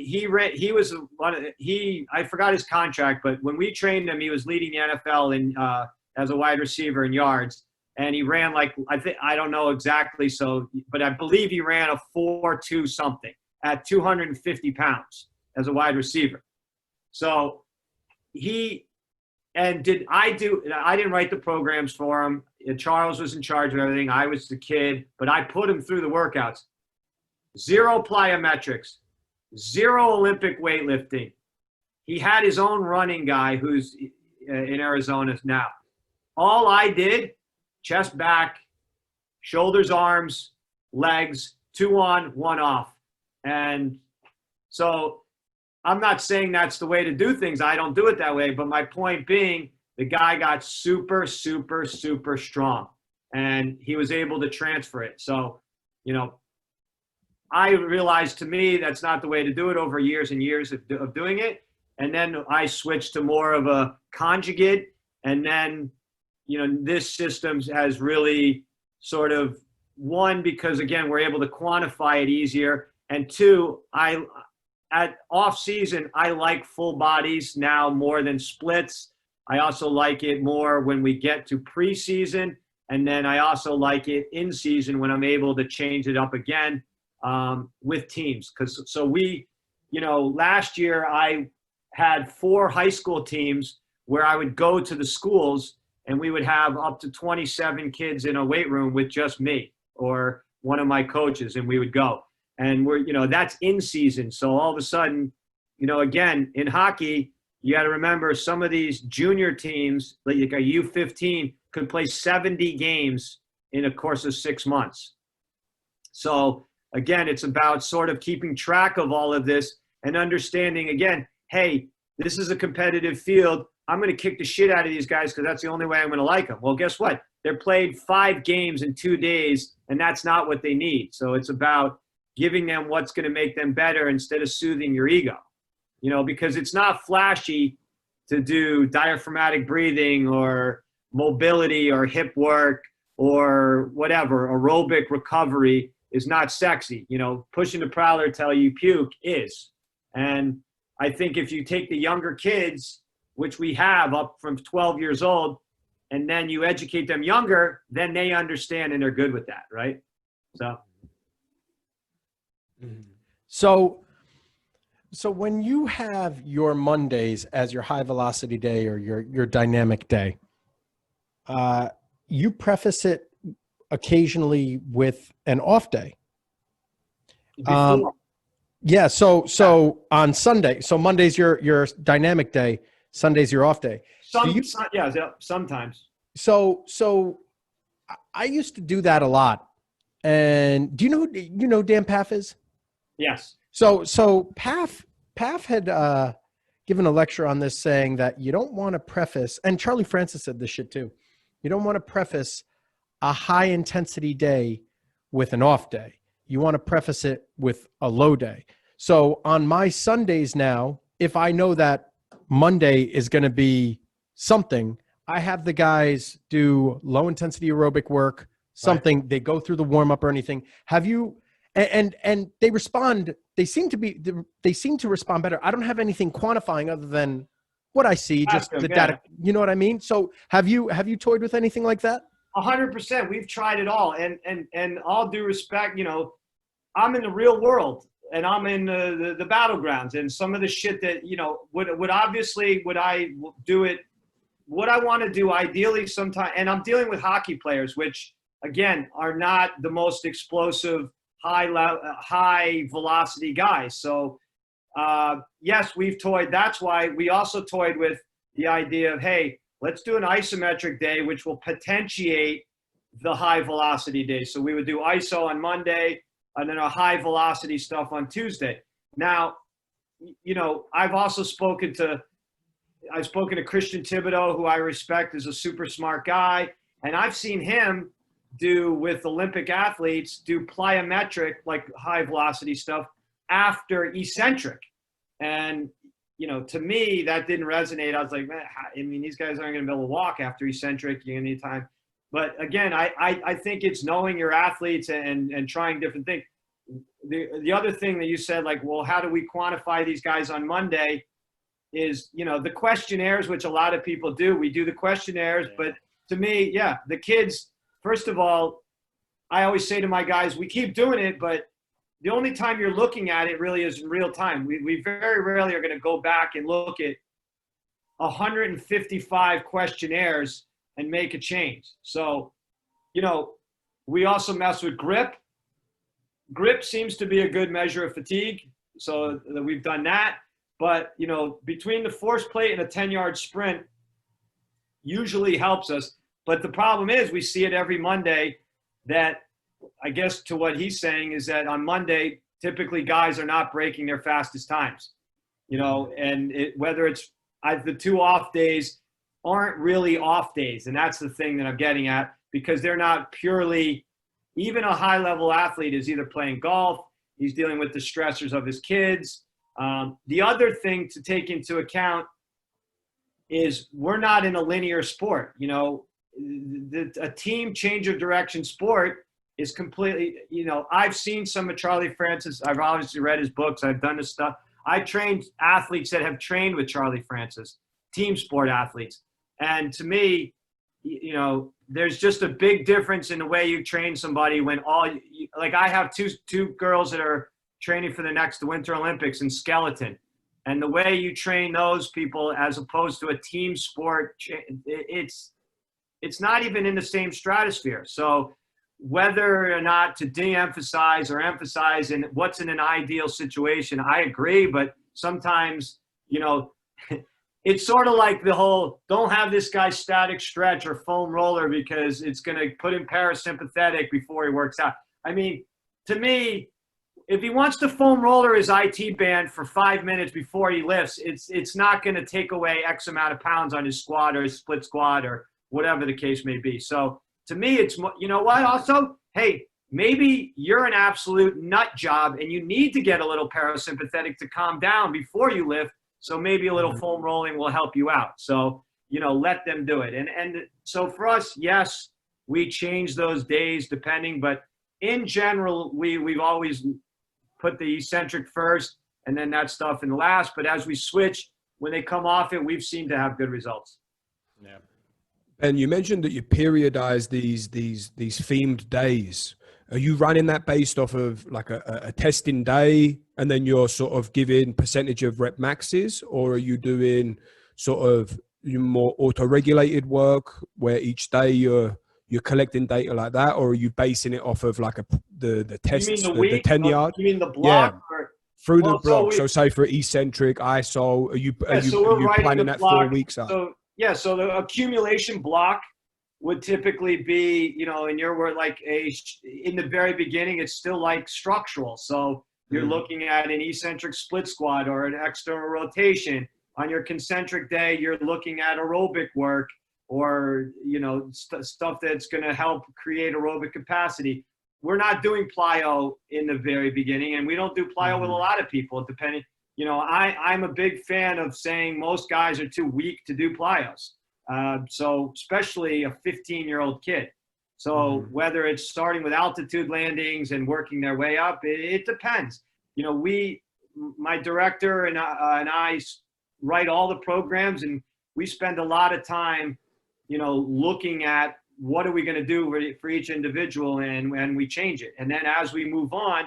forgot his contract, but when we trained him, he was leading the NFL as a wide receiver in yards. And he ran like, I don't know exactly. So, but I believe he ran a 4.2 something at 250 pounds as a wide receiver. So I didn't write the programs for him. Charles was in charge of everything. I was the kid, but I put him through the workouts. 0 plyometrics, 0 Olympic weightlifting. He had his own running guy who's in Arizona now. All I did, chest back, shoulders, arms, legs, 2 on, 1 off. And so I'm not saying that's the way to do things. I don't do it that way. But my point being, the guy got super, super, super strong. And he was able to transfer it. So, you know, I realized to me that's not the way to do it over years and years of doing it. And then I switched to more of a conjugate. And then, you know, this system has really sort of, one, because again, we're able to quantify it easier. And 2, at off season, I like full bodies now more than splits. I also like it more when we get to preseason. And then I also like it in season when I'm able to change it up again with teams. So we, you know, last year I had 4 high school teams where I would go to the schools and we would have up to 27 kids in a weight room with just me or one of my coaches, and we would go. And we're, you know, that's in season. So all of a sudden, you know, again, in hockey, you got to remember some of these junior teams, like a U15, could play 70 games in a course of 6 months. So again, it's about sort of keeping track of all of this and understanding, again, hey, this is a competitive field. I'm going to kick the shit out of these guys because that's the only way I'm going to like them. Well, guess what? They're played 5 games in 2 days, and that's not what they need. So it's about giving them what's going to make them better instead of soothing your ego, you know, because it's not flashy to do diaphragmatic breathing or mobility or hip work or whatever. Aerobic recovery is not sexy. You know, pushing the prowler till you puke is. And I think if you take the younger kids, which we have up from 12 years old, and then you educate them younger, then they understand and they're good with that, right? So when you have your Mondays as your high velocity day or your dynamic day, you preface it occasionally with an off day. Yeah. So on Sunday, so Monday's your dynamic day, Sunday's your off day. Sometimes. So I used to do that a lot. And do you know Dan Paff is? Yes. So Paff Paff had given a lecture on this saying that you don't want to preface, and Charlie Francis said this shit too, you don't want to preface a high intensity day with an off day. You want to preface it with a low day. So on my Sundays now, if I know that Monday is going to be something, I have the guys do low intensity aerobic work, something, right. They go through the warm up or anything. Have you, and they respond, they seem to respond better. I don't have anything quantifying other than what I see, just the data, you know what I mean? So have you toyed with anything like that? 100%. We've tried it all. And all due respect, you know, I'm in the real world and I'm in the battlegrounds, and some of the shit that, you know, would I do it, what I want to do ideally sometime, and I'm dealing with hockey players, which again are not the most explosive, high velocity guys. So yes, we've toyed. That's why we also toyed with the idea of, hey, let's do an isometric day, which will potentiate the high velocity day. So we would do ISO on Monday and then our high velocity stuff on Tuesday. Now, you know, I've spoken to Christian Thibodeau, who I respect as a super smart guy. And I've seen him do with Olympic athletes, do plyometric, like high velocity stuff after eccentric. And, you know, to me, that didn't resonate. I was like, man, I mean, these guys aren't going to be able to walk after eccentric. You're going to need time. But again, I think it's knowing your athletes and trying different things. The other thing that you said, like, well, how do we quantify these guys on Monday is, you know, the questionnaires, which a lot of people do. We do the questionnaires, but to me, yeah, the kids, first of all, I always say to my guys, we keep doing it, but the only time you're looking at it really is in real time. We very rarely are going to go back and look at 155 questionnaires and make a change. So, you know, we also mess with grip. Grip seems to be a good measure of fatigue. So we've done that. But, you know, between the force plate and a 10-yard sprint usually helps us. But the problem is we see it every Monday that, I guess to what he's saying is that on Monday, typically guys are not breaking their fastest times, you know, and whether it's the 2 off days aren't really off days. And that's the thing that I'm getting at, because they're not purely, even a high level athlete is either playing golf, he's dealing with the stressors of his kids. The other thing to take into account is we're not in a linear sport. You know, a team change of direction sport is completely, you know, I've seen some of Charlie Francis. I've obviously read his books. I've done this stuff. I trained athletes that have trained with Charlie Francis, team sport athletes. And to me, you know, there's just a big difference in the way you train somebody when like I have two girls that are training for the next Winter Olympics in skeleton. And the way you train those people as opposed to a team sport, it's not even in the same stratosphere. So whether or not to de-emphasize or emphasize in what's in an ideal situation, I agree. But sometimes, you know, it's sort of like the whole, don't have this guy static stretch or foam roller because it's going to put him parasympathetic before he works out. I mean, to me, if he wants to foam roller his IT band for 5 minutes before he lifts, it's not going to take away X amount of pounds on his squat or his split squat or whatever the case may be. So to me, it's, you know what, also, hey, maybe you're an absolute nut job and you need to get a little parasympathetic to calm down before you lift. So maybe a little foam rolling will help you out. So, you know, let them do it. And so for us, yes, we change those days depending, but in general, we've always put the eccentric first and then that stuff in last. But as we switch, when they come off it, we've seemed to have good results. Yeah. And you mentioned that you periodize these themed days. Are you running that based off of like a testing day and then you're sort of giving percentage of rep maxes, or are you doing sort of more auto-regulated work where each day you're collecting data like that, or are you basing it off of like the tests, the 10 yard? You mean the block? Yeah. Or, through the block. So say for eccentric, ISO, are you planning that 4 weeks out? So the accumulation block would typically be, you know, in your word, like in the very beginning, it's still like structural. So You're looking at an eccentric split squat or an external rotation. On your concentric day, you're looking at aerobic work or, you know, stuff that's going to help create aerobic capacity. We're not doing plyo in the very beginning, and we don't do plyo with a lot of people, depending. You know, I'm a big fan of saying most guys are too weak to do plyos. So especially a 15-year-old kid. So whether it's starting with altitude landings and working their way up, it depends. You know, my director and I write all the programs, and we spend a lot of time, you know, looking at what are we going to do for each individual, and we change it. And then as we move on,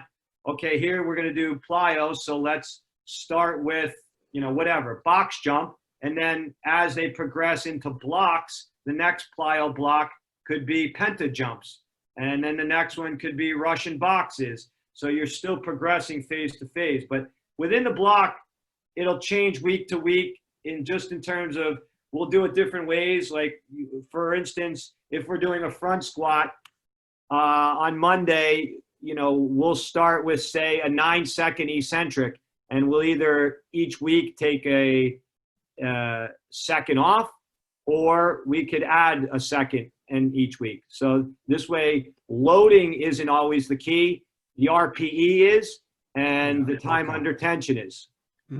okay, here we're going to do plyo. So let's start with, you know, whatever, box jump. And then as they progress into blocks, the next plyo block could be penta jumps. And then the next one could be Russian boxes. So you're still progressing phase to phase. But within the block, it'll change week to week in terms of, we'll do it different ways. Like, for instance, if we're doing a front squat on Monday, you know, we'll start with, say, a 9-second eccentric, and we'll either each week take a second off, or we could add a second in each week. So this way, loading isn't always the key. The RPE is, and the time under tension is.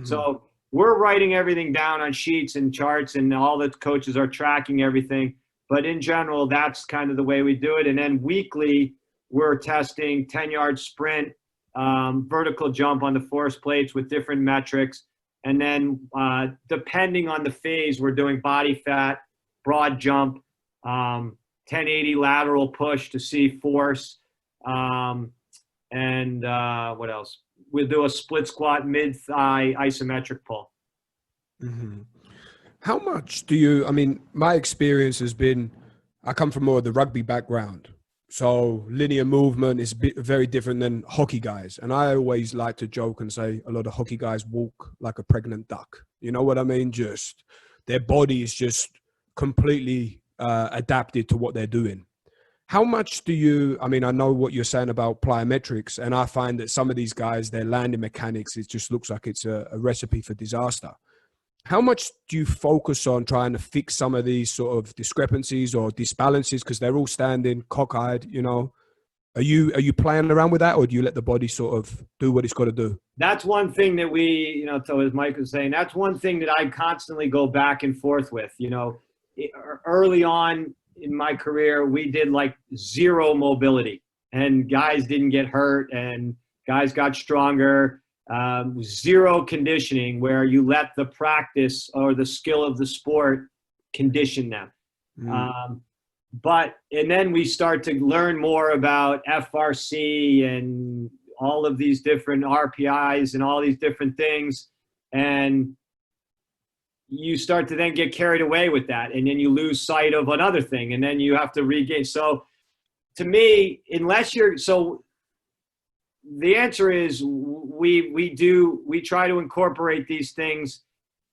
So we're writing everything down on sheets and charts, and all the coaches are tracking everything. But in general, that's kind of the way we do it. And then weekly, we're testing 10-yard sprint, vertical jump on the force plates with different metrics. And then depending on the phase, we're doing body fat, broad jump, 1080 lateral push to see force. And what else? We'll do a split squat, mid-thigh isometric pull. How much do you, I mean, my experience has been, I come from more of the rugby background. So linear movement is very different than hockey guys. And I always like to joke and say a lot of hockey guys walk like a pregnant duck. You know what I mean? Just their body is just completely adapted to what they're doing. How much do you, I mean, I know what you're saying about plyometrics, and I find that some of these guys, their landing mechanics, it just looks like it's a recipe for disaster. How much do you focus on trying to fix some of these sort of discrepancies or disbalances, because they're all standing cockeyed, you know? Are you playing around with that, or do you let the body sort of do what it's got to do? That's one thing that we, you know, so as Mike was saying, that's one thing that I constantly go back and forth with. You know, early on in my career, we did like zero mobility, and guys didn't get hurt, and guys got stronger. Zero conditioning, where you let the practice or the skill of the sport condition them. And then we start to learn more about FRC and all of these different RPIs and all these different things. And you start to then get carried away with that. And then you lose sight of another thing, and then you have to regain. So to me, the answer is we try to incorporate these things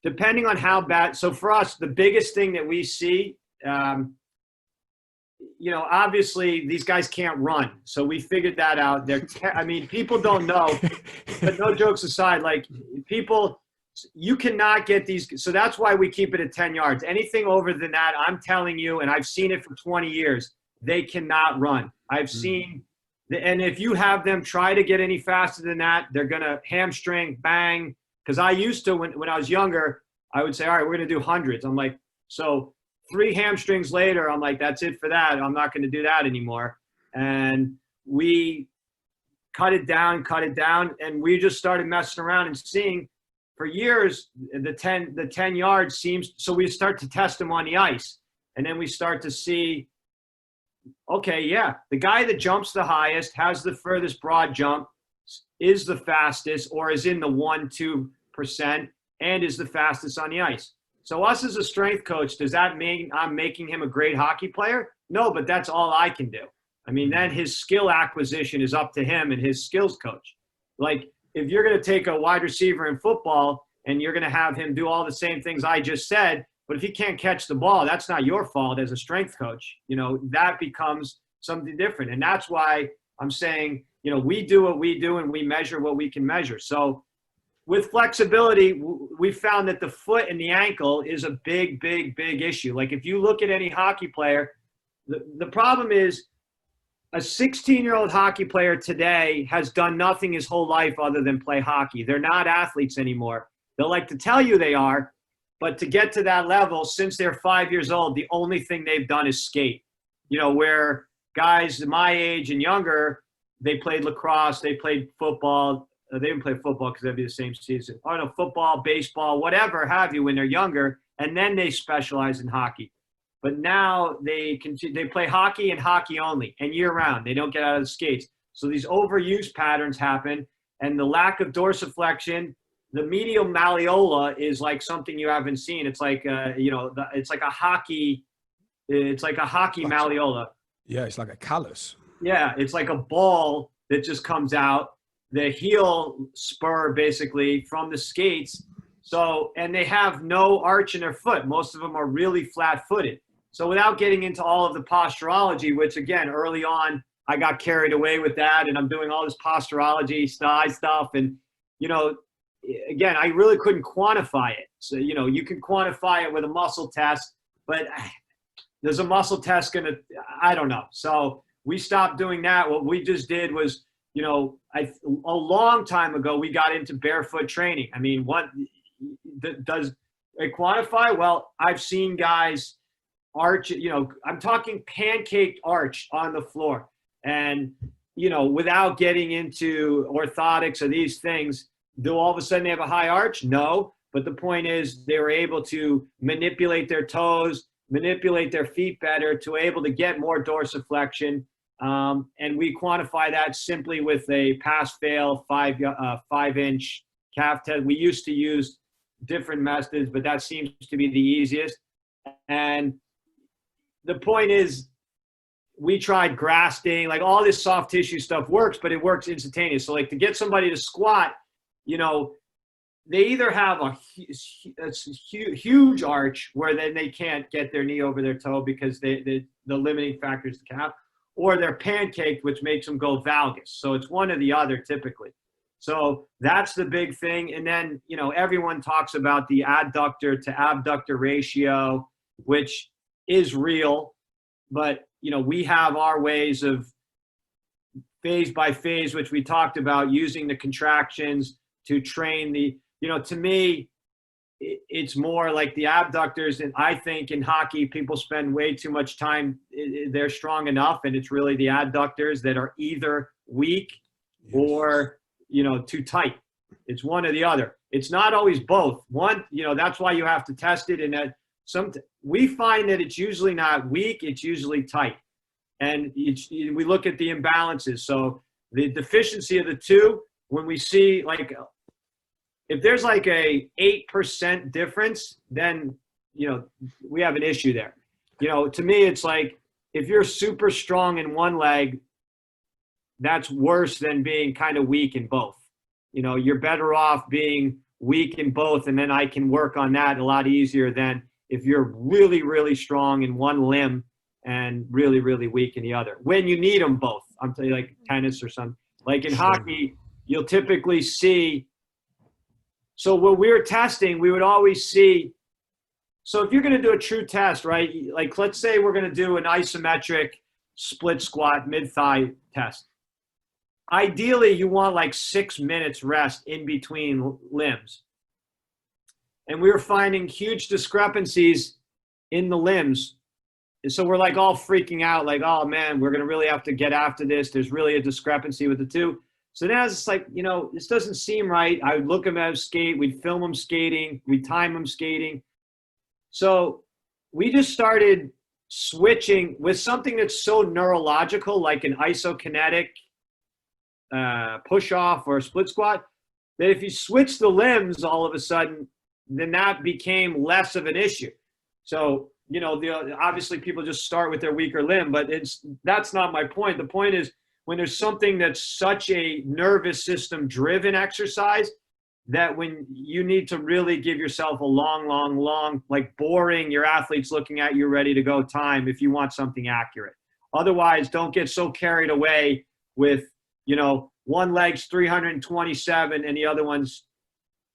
depending on how bad. So for us, the biggest thing that we see, you know, obviously these guys can't run. So we figured that out. I mean, people don't know, but no jokes aside, like people, you cannot get these. So that's why we keep it at 10 yards. Anything over than that, I'm telling you, and I've seen it for 20 years, they cannot run. I've seen. And if you have them try to get any faster than that, they're going to hamstring, bang. Because I used to, when I was younger, I would say, all right, we're going to do hundreds. I'm like, so 3 hamstrings later, I'm like, that's it for that. I'm not going to do that anymore. And we cut it down. And we just started messing around and seeing for years, the 10 yards seems, so we start to test them on the ice. And then we start to see, okay, yeah, the guy that jumps the highest, has the furthest broad jump, is the fastest, or is in the 1-2%, and is the fastest on the ice. So us as a strength coach, does that mean I'm making him a great hockey player? No, but that's all I can do. I mean, then his skill acquisition is up to him and his skills coach. Like, if you're going to take a wide receiver in football and you're going to have him do all the same things I just said, but if he can't catch the ball, that's not your fault as a strength coach. You know, that becomes something different. And that's why I'm saying we do what we do and we measure what we can measure. So with flexibility, we found that the foot and the ankle is a big, big, big issue. Like if you look at any hockey player, the problem is a 16-year-old hockey player today has done nothing his whole life other than play hockey. They're not athletes anymore. They'll like to tell you they are, but to get to that level, since they're 5 years old, the only thing they've done is skate. Where guys my age and younger, they played lacrosse, they played football. They didn't play football because that'd be the same season. I don't know, football, baseball, whatever have you when they're younger, and then they specialize in hockey. But now they play hockey and hockey only, and year-round. They don't get out of the skates. So these overuse patterns happen, and the lack of dorsiflexion, the medial malleola is like something you haven't seen. It's like it's like a hockey. It's like a hockey malleola. Yeah, it's like a callus. Yeah, it's like a ball that just comes out. The heel spur basically from the skates. So, and they have no arch in their foot. Most of them are really flat-footed. So without getting into all of the posturology, which again, early on, I got carried away with that, and I'm doing all this posturology stuff. And, again, I really couldn't quantify it. So, you can quantify it with a muscle test, but there's a muscle test I don't know. So we stopped doing that. What we just did was, a long time ago, we got into barefoot training. I mean, what does it quantify? Well, I've seen guys arch, I'm talking pancaked arch on the floor. And, without getting into orthotics or these things, do all of a sudden they have a high arch? No. But the point is they were able to manipulate their toes, manipulate their feet better to able to get more dorsiflexion. And we quantify that simply with a pass-fail 5-inch calf test. We used to use different methods, but that seems to be the easiest. And the point is, we tried grafting, like all this soft tissue stuff works, but it works instantaneous. So like to get somebody to squat, they either have a huge arch where then they can't get their knee over their toe because the limiting factor is the calf, or they're pancaked, which makes them go valgus. So it's one or the other typically. So that's the big thing. And then, everyone talks about the adductor to abductor ratio, which is real, but, we have our ways of phase by phase, which we talked about, using the contractions to train the, to me, it's more like the abductors. And I think in hockey, people spend way too much time. They're strong enough. And it's really the adductors that are either weak or, too tight. It's one or the other. It's not always both. One, that's why you have to test it. And that we find that it's usually not weak. It's usually tight. And we look at the imbalances. So the deficiency of the two, when we see like, if there's like a 8% difference, then, we have an issue there. To me, it's like, if you're super strong in one leg, that's worse than being kind of weak in both. You're better off being weak in both, and then I can work on that a lot easier than if you're really, really strong in one limb and really, really weak in the other. When you need them both. I'm telling you, like tennis or something. Like in hockey, you'll typically see. So when we were testing, we would always see. So if you're going to do a true test, right? Like let's say we're going to do an isometric split squat mid-thigh test. Ideally, you want like 6 minutes rest in between limbs. And we were finding huge discrepancies in the limbs. And so we're like all freaking out, like, oh man, we're going to really have to get after this. There's really a discrepancy with the two. So then I was like, this doesn't seem right. I would look them at skate. We'd film them skating. We'd time them skating. So we just started switching with something that's so neurological, like an isokinetic push-off or a split squat, that if you switch the limbs all of a sudden, then that became less of an issue. So, obviously people just start with their weaker limb, but that's not my point. The point is, when there's something that's such a nervous system driven exercise, that when you need to really give yourself a long, like boring, your athlete's looking at you ready to go time if you want something accurate. Otherwise, don't get so carried away with you know, one leg's 327 and the other one's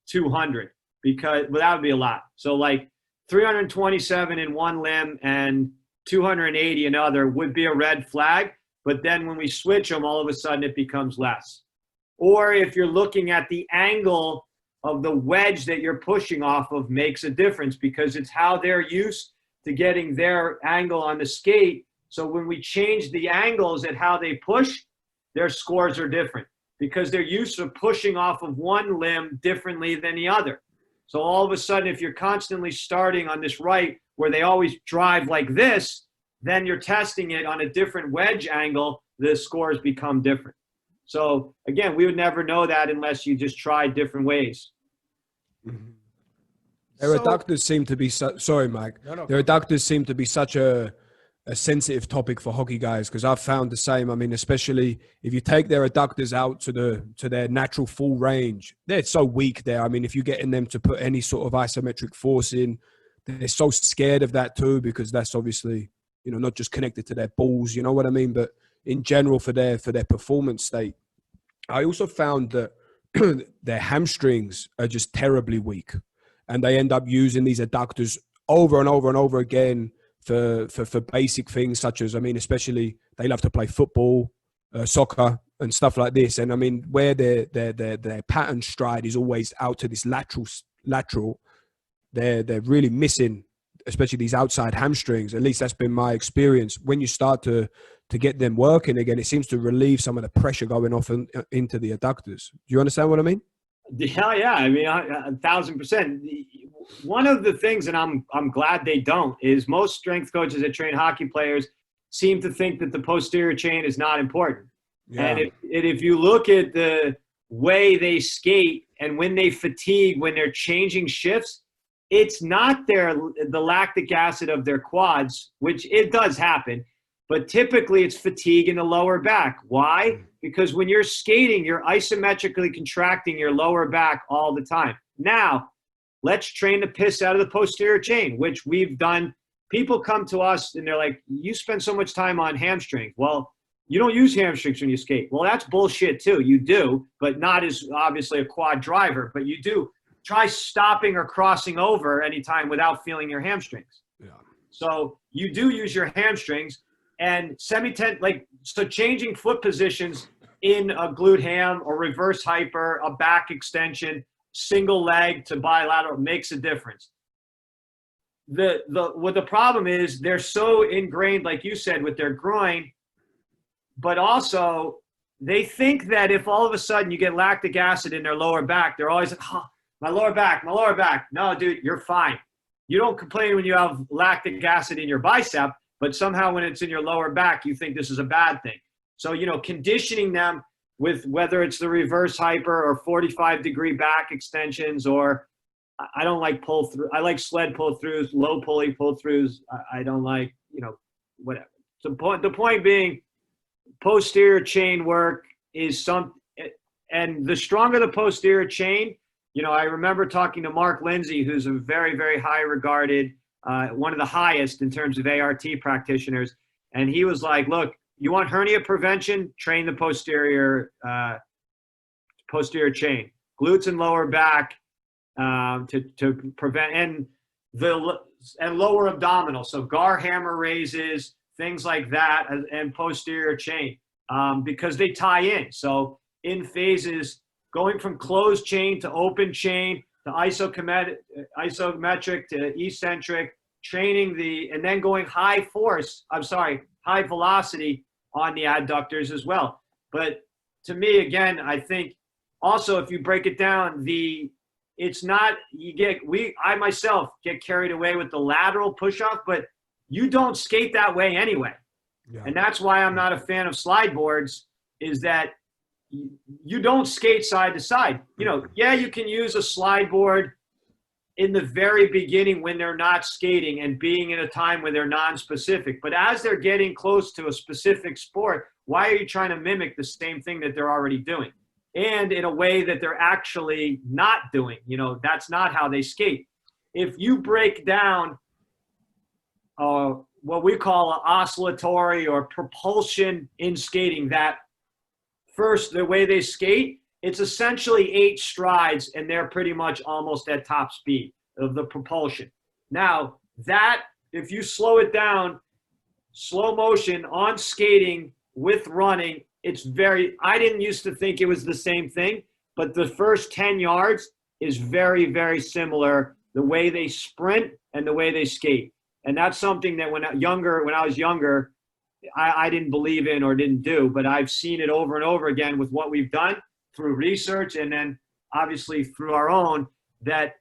200, because well, that would be a lot. So like 327 in one limb and 280 in other would be a red flag. But then when we switch them, all of a sudden it becomes less. Or if you're looking at the angle of the wedge that you're pushing off of makes a difference, because it's how they're used to getting their angle on the skate. So when we change the angles at how they push, their scores are different, because they're used to pushing off of one limb differently than the other. So all of a sudden, if you're constantly starting on this right where they always drive like this, then you're testing it on a different wedge angle, the scores become different. So again, we would never know that unless you just try different ways. Their adductors seem to be sorry, Mike. Their adductors seem to be such a sensitive topic for hockey guys, because I've found the same. I mean, especially if you take their adductors out to their natural full range, they're so weak there. I mean, if you're getting them to put any sort of isometric force in, they're so scared of that too, because that's obviously, you know, not just connected to their balls, you know what I mean, but in general for their performance state. I also found that their hamstrings are just terribly weak, and they end up using these adductors over and over and over again for basic things such as, I mean, especially they love to play football, soccer and stuff like this. And I mean, where their pattern stride is always out to this lateral, they're really missing, especially these outside hamstrings. At least that's been my experience. When you start to get them working again, it seems to relieve some of the pressure going off into the adductors. Do you understand what I mean? Yeah. I mean, 1,000%. One of the things, and I'm glad they don't, is most strength coaches that train hockey players seem to think that the posterior chain is not important. Yeah. And if you look at the way they skate and when they fatigue, when they're changing shifts, it's not the lactic acid of their quads, which it does happen, but typically it's fatigue in the lower back. Why? Because when you're skating, you're isometrically contracting your lower back all the time. Now, let's train the piss out of the posterior chain, which we've done. People come to us and they're like, you spend so much time on hamstrings. Well, you don't use hamstrings when you skate. Well, that's bullshit too. You do, but not as obviously a quad driver, but you do. Try stopping or crossing over anytime without feeling your hamstrings. Yeah. So you do use your hamstrings, and so changing foot positions in a glute ham or reverse hyper, a back extension, single leg to bilateral makes a difference. What the problem is, they're so ingrained, like you said, with their groin, but also they think that if all of a sudden you get lactic acid in their lower back, they're always like, oh, my lower back. No, dude, you're fine. You don't complain when you have lactic acid in your bicep, but somehow when it's in your lower back, you think this is a bad thing. So, you know, conditioning them with whether it's the reverse hyper or 45-degree back extensions, or I don't like pull through. I like sled pull throughs, low pulley pull throughs. I don't like, you know, whatever. So the point being, posterior chain work is and the stronger the posterior chain, you know, I remember talking to Mark Lindsay, who's a very, very high regarded, one of the highest in terms of ART practitioners. And he was like, look, you want hernia prevention? Train the posterior chain, glutes and lower back to prevent, and lower abdominal. So gar hammer raises, things like that, and posterior chain, because they tie in. So in phases, going from closed chain to open chain to isometric to eccentric, training and then going high velocity on the adductors as well. But to me, again, I think also if you break it down, I myself get carried away with the lateral push-off, but you don't skate that way anyway. Yeah. And that's why I'm not a fan of slide boards, is that you don't skate side to side. You know, yeah, you can use a slide board in the very beginning when they're not skating and being in a time when they're non-specific. But as they're getting close to a specific sport, why are you trying to mimic the same thing that they're already doing? And in a way that they're actually not doing. You know, that's not how they skate. If you break down what we call an oscillatory or propulsion in skating, that first, the way they skate, it's essentially 8 strides, and they're pretty much almost at top speed of the propulsion. Now, that, if you slow it down, slow motion on skating with running, it's very, I didn't used to think it was the same thing, but the first 10 yards is very, very similar, the way they sprint and the way they skate. And that's something that when I was younger, I didn't believe in or didn't do, but I've seen it over and over again with what we've done through research and then obviously through our own, that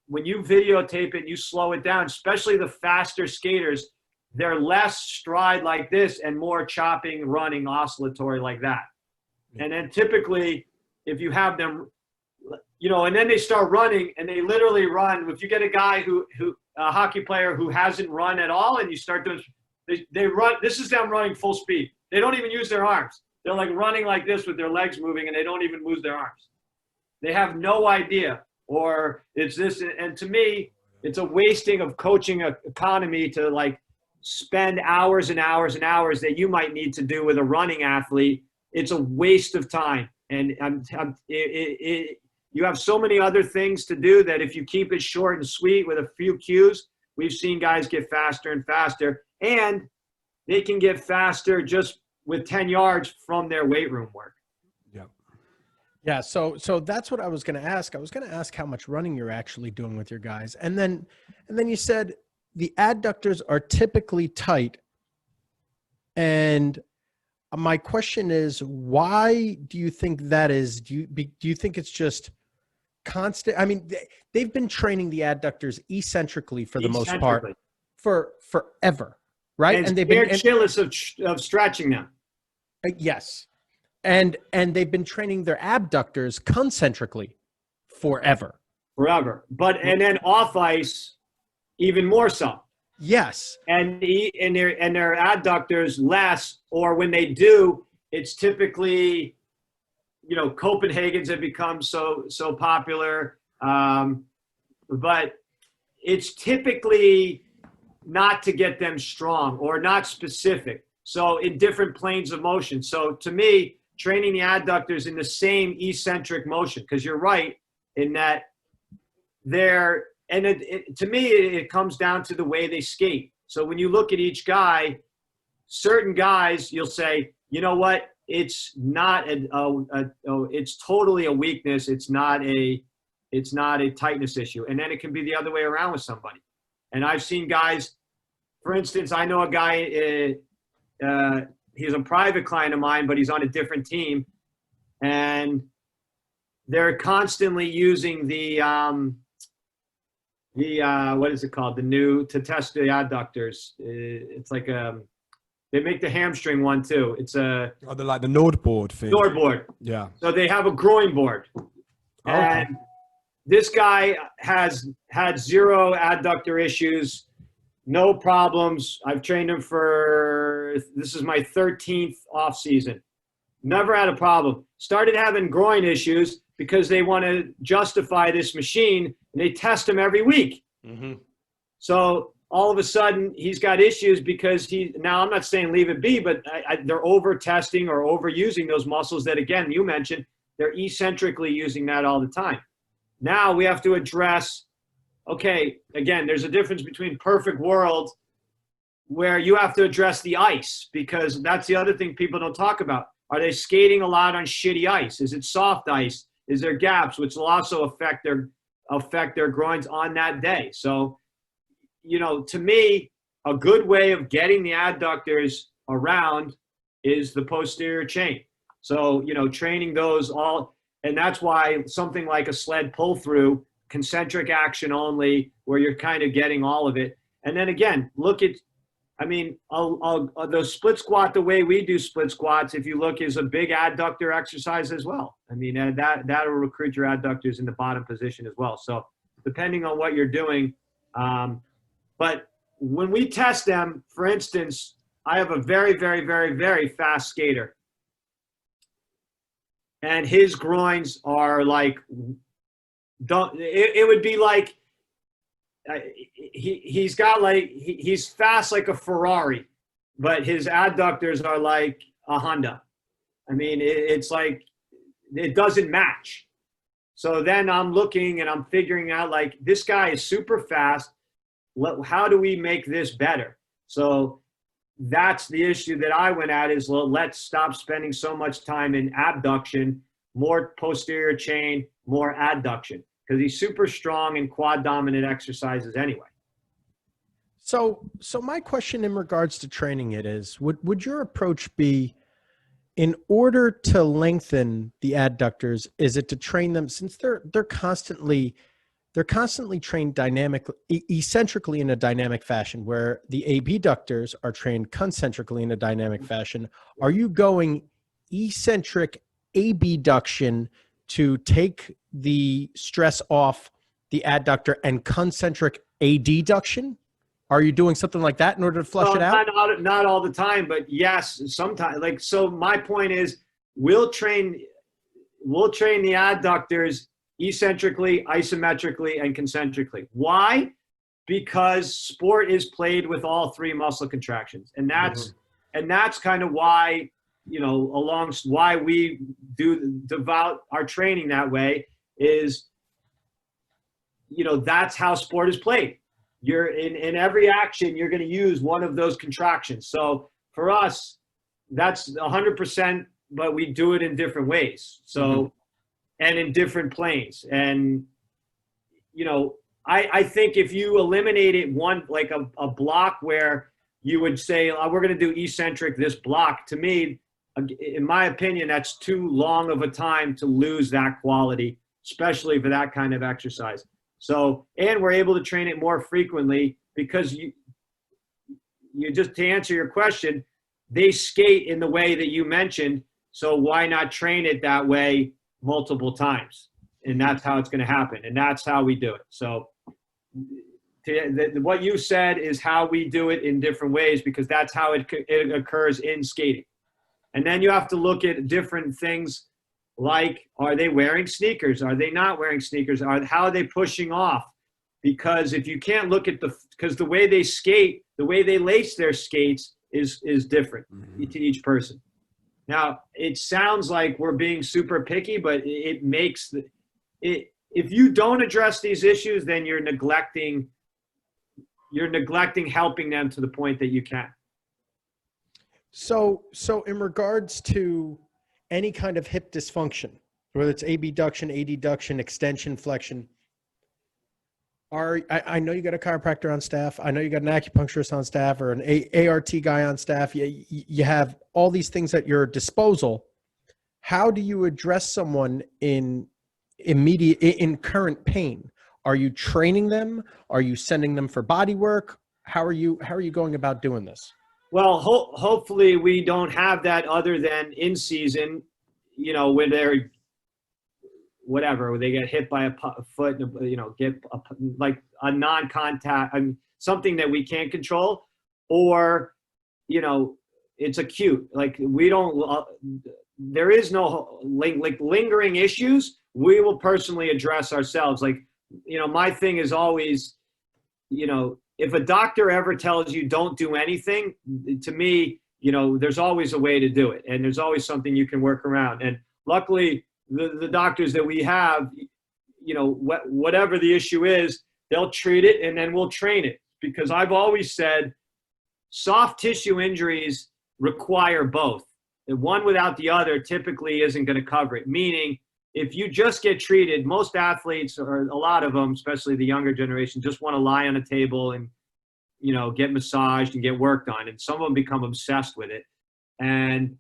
when you videotape it, you slow it down, especially the faster skaters, they're less stride like this and more chopping, running, oscillatory like that. And then typically, if you have them, you know, and then they start running and they literally run. If you get a guy a hockey player who hasn't run at all and you start doing, they run, this is them running full speed. They don't even use their arms. They're like running like this with their legs moving and they don't even move their arms. They have no idea, or it's this. And to me, it's a wasting of coaching economy to like spend hours and hours and hours that you might need to do with a running athlete. It's a waste of time. And you have so many other things to do that if you keep it short and sweet with a few cues, we've seen guys get faster and faster, and they can get faster just with 10 yards from their weight room work. Yeah. Yeah. So that's what I was going to ask. I was going to ask how much running you're actually doing with your guys. And then you said the adductors are typically tight. And my question is, why do you think that is? Do you think it's just constant? I mean, they've been training the adductors eccentrically for the most part for forever, right? And they've been jealous of stretching them. Yes. And they've been training their abductors concentrically forever. But, and then off ice, even more so. Yes. And their adductors less, or when they do, it's typically, you know, Copenhagen's have become so popular. But it's typically not to get them strong or not specific. So in different planes of motion. So to me, training the adductors in the same eccentric motion, because you're right in that to me, it comes down to the way they skate. So when you look at each guy, certain guys, you'll say, you know what, it's not it's totally a weakness. It's not a tightness issue. And then it can be the other way around with somebody. And I've seen guys, for instance, I know a guy, he's a private client of mine, but he's on a different team. And they're constantly using the what is it called? To test the adductors. It's like they make the hamstring one too. It's they're like the Nord board thing. Nord board. Yeah. So they have a groin board. And this guy has had 0 adductor issues, no problems. I've trained him this is my 13th off season. Never had a problem. Started having groin issues because they want to justify this machine, and they test him every week. Mm-hmm. So all of a sudden he's got issues because now I'm not saying leave it be, but they're over testing or overusing those muscles that, again, you mentioned, they're eccentrically using that all the time. Now we have to address, okay, again, there's a difference between perfect world where you have to address the ice, because that's the other thing people don't talk about. Are they skating a lot on shitty ice? Is it soft ice? Is there gaps, which will also affect their groins on that day? So, you know, to me, a good way of getting the adductors around is the posterior chain. So, you know, training those all, and that's why something like a sled pull through, concentric action only, where you're kind of getting all of it. And then again, look at, I mean, the split squat, the way we do split squats, if you look, is a big adductor exercise as well. I mean, that'll recruit your adductors in the bottom position as well. So depending on what you're doing. But when we test them, for instance, I have a very, very, very, very fast skater. And his groins are like, it would be like, he's fast like a Ferrari, but his adductors are like a Honda. I mean, it's like it doesn't match. So then I'm looking and I'm figuring out, like, this guy is super fast. How do we make this better? So that's the issue that I went at is, well, let's stop spending so much time in abduction, more posterior chain, more adduction, because he's super strong in quad dominant exercises anyway. So my question in regards to training it is, would your approach be, in order to lengthen the adductors, is it to train them, since they're constantly trained dynamically, eccentrically in a dynamic fashion, where the abductors are trained concentrically in a dynamic fashion? Are you going eccentric abduction to take the stress off the adductor and concentric adduction? Are you doing something like that in order to flush it out? Not all the time, but yes, sometimes. Like, so my point is, we'll train the adductors eccentrically, isometrically, and concentrically. Why? Because sport is played with all three muscle contractions, and that's kind of why, why we devote our training that way is, that's how sport is played. You're in every action, you're going to use one of those contractions. So for us, that's 100%, but we do it in different ways. So, and in different planes. And, I think if you eliminated one, like a block where you would say, oh, we're going to do eccentric this block, to me, in my opinion, that's too long of a time to lose that quality, especially for that kind of exercise. So, and we're able to train it more frequently because you just, to answer your question, they skate in the way that you mentioned. So why not train it that way multiple times? And that's how it's going to happen. And that's how we do it. So what you said is how we do it in different ways, because that's how it occurs in skating. And then you have to look at different things. Like, are they wearing sneakers? Are they not wearing sneakers? How are they pushing off? Because if you can't look at because the way they skate, the way they lace their skates is different to each person. Now, it sounds like we're being super picky, but it makes it. If you don't address these issues, then you're neglecting helping them to the point that you can. So in regards to any kind of hip dysfunction, whether it's abduction, adduction, extension, flexion, I know you got a chiropractor on staff. I know you got an acupuncturist on staff or an ART guy on staff. You have all these things at your disposal. How do you address someone in current pain? Are you training them? Are you sending them for body work? How are you going about doing this? Well, hopefully we don't have that other than in season, when they're where they get hit by a foot, get like a non-contact, something that we can't control, or, it's acute. Like, we don't, there is no lingering issues. We will personally address ourselves. Like, my thing is always, if a doctor ever tells you don't do anything, to me, there's always a way to do it. And there's always something you can work around. And luckily, the doctors that we have, whatever the issue is, they'll treat it and then we'll train it. Because I've always said soft tissue injuries require both. And one without the other typically isn't going to cover it. Meaning, if you just get treated, most athletes, or a lot of them, especially the younger generation, just want to lie on a table and, get massaged and get worked on. And some of them become obsessed with it. And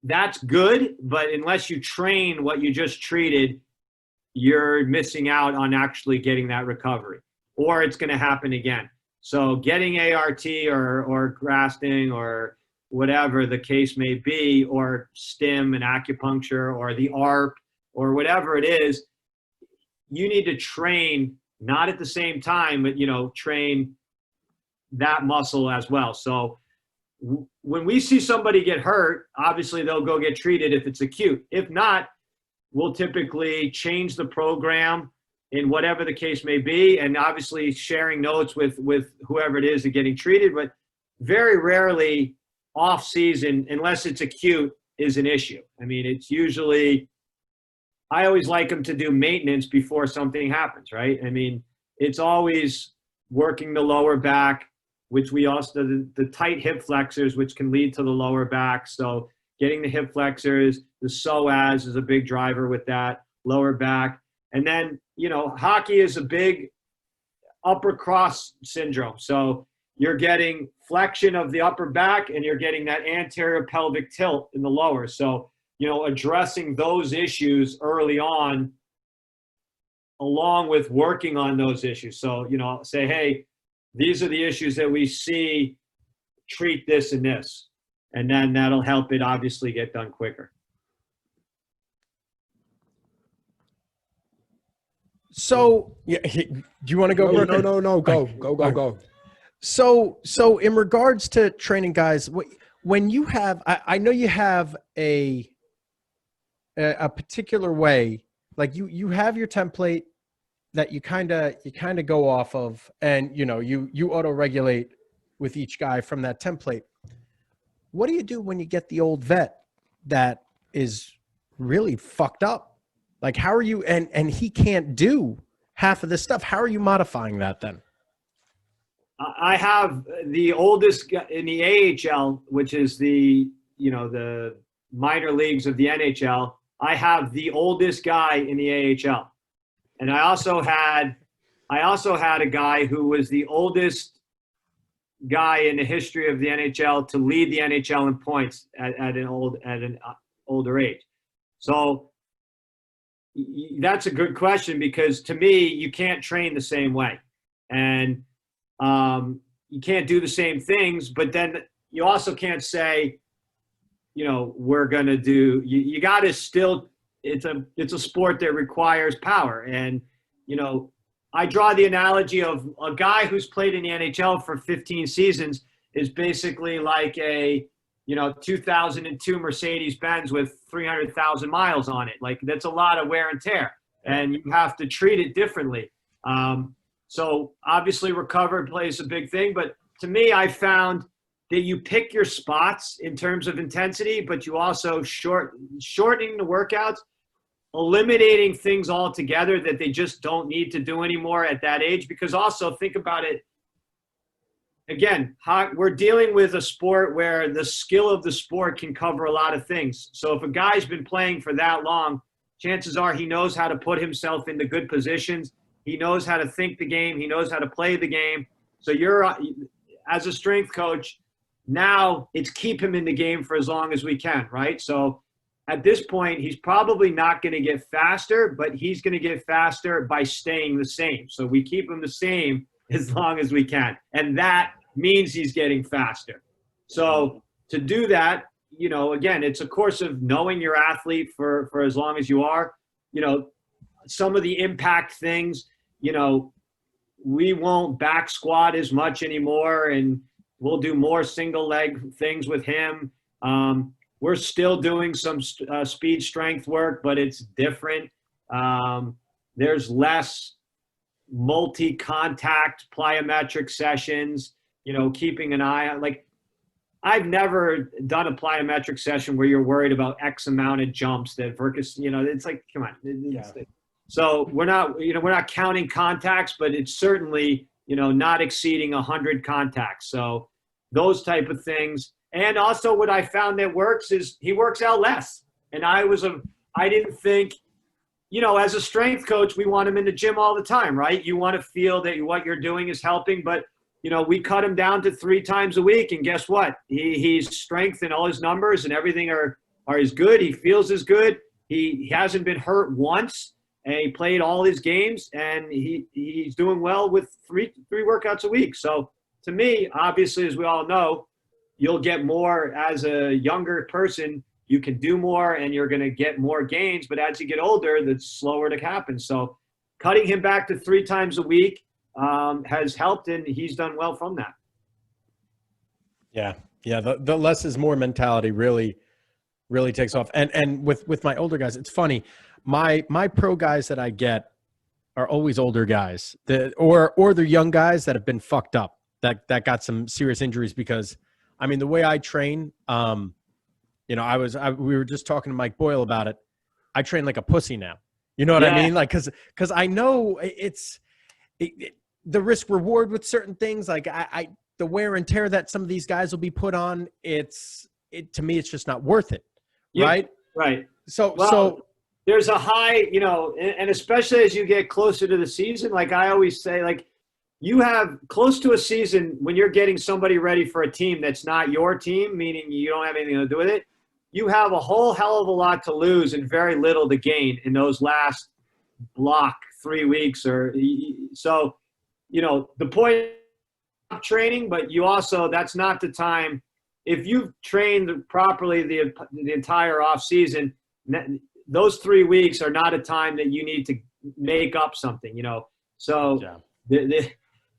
that's good, but unless you train what you just treated, you're missing out on actually getting that recovery, or it's going to happen again. So getting ART or grafting or whatever the case may be, or stim and acupuncture or the ARP or whatever it is, you need to train, not at the same time, but, train that muscle as well. So when we see somebody get hurt, obviously they'll go get treated if it's acute. If not, we'll typically change the program in whatever the case may be, and obviously sharing notes with whoever it is that's getting treated. But very rarely off season, unless it's acute, is an issue. I mean, it's usually, I always like them to do maintenance before something happens, right? I mean, it's always working the lower back, which we also, the tight hip flexors, which can lead to the lower back. So getting the hip flexors, the psoas is a big driver with that, lower back. And then, you know, hockey is a big upper cross syndrome. So you're getting flexion of the upper back and you're getting that anterior pelvic tilt in the lower. So, you know, addressing those issues early on, along with working on those issues. So, you know, say, hey, these are the issues that we see, treat this and this. And then that'll help it obviously get done quicker. So, yeah, do you want to go? No, go. So in regards to training guys, when you have, I know you have a particular way, like you have your template that you kind of go off of, and you know, you auto regulate with each guy from that template. What do you do when you get the old vet that is really fucked up? Like, how are you, and he can't do half of this stuff. How are you modifying that then? I have the oldest guy in the AHL, which is the, you know, the minor leagues of the NHL. I have the oldest guy in the AHL. And I also had a guy who was the oldest guy in the history of the NHL to lead the NHL in points at an older age. So that's a good question, because to me, you can't train the same way, and you can't do the same things. But then you also can't say, you know, we're going to do, you got to still, it's a sport that requires power. And, you know, I draw the analogy of a guy who's played in the NHL for 15 seasons is basically like a, you know, 2002 Mercedes-Benz with 300,000 miles on it. Like, that's a lot of wear and tear, and you have to treat it differently. So obviously recovery plays a big thing, but to me, I found that you pick your spots in terms of intensity, but you also shortening the workouts, eliminating things altogether that they just don't need to do anymore at that age. Because also think about it, again, we're dealing with a sport where the skill of the sport can cover a lot of things. So if a guy's been playing for that long, chances are he knows how to put himself into good positions. He knows how to think the game. He knows how to play the game. So you're, as a strength coach, now it's keep him in the game for as long as we can, right? So at this point, he's probably not going to get faster, but he's going to get faster by staying the same. So we keep him the same as long as we can. And that means he's getting faster. So to do that, you know, again, it's a course of knowing your athlete for as long as you are. You know, some of the impact things, you know, we won't back squat as much anymore, and we'll do more single leg things with him. We're still doing some speed strength work, but it's different. There's less multi-contact plyometric sessions, you know, keeping an eye on, like, I've never done a plyometric session where you're worried about X amount of jumps that Verkus, you know, it's like, come on. So we're not counting contacts, but it's certainly, you know, not exceeding 100 contacts. So those type of things. And also what I found that works is he works out less. And I didn't think, you know, as a strength coach, we want him in the gym all the time, right? You want to feel that what you're doing is helping, but, you know, we cut him down to 3 times a week, and guess what? He's strengthened all his numbers, and everything are as good. He feels as good. He hasn't been hurt once, and he played all his games, and he's doing well with three workouts a week. So to me, obviously, as we all know, you'll get more as a younger person. You can do more, and you're going to get more gains. But as you get older, that's slower to happen. So cutting him back to 3 times a week has helped, and he's done well from that. Yeah. The less is more mentality really takes off. And with my older guys, it's funny. My pro guys that I get are always older guys or they're young guys that have been fucked up, that got some serious injuries, because I mean, the way I train, we were just talking to Mike Boyle about it. I train like a pussy now. You know what I mean? Like, cause I know the risk reward with certain things, like the wear and tear that some of these guys will be put on, to me, it's just not worth it. Right. Right. So there's a high, and especially as you get closer to the season, like I always say, like you have close to a season when you're getting somebody ready for a team that's not your team, meaning you don't have anything to do with it. You have a whole hell of a lot to lose and very little to gain in those last block 3 weeks or so. The point of training, but you also, that's not the time. If you've trained properly the entire off season, those 3 weeks are not a time that you need to make up something, So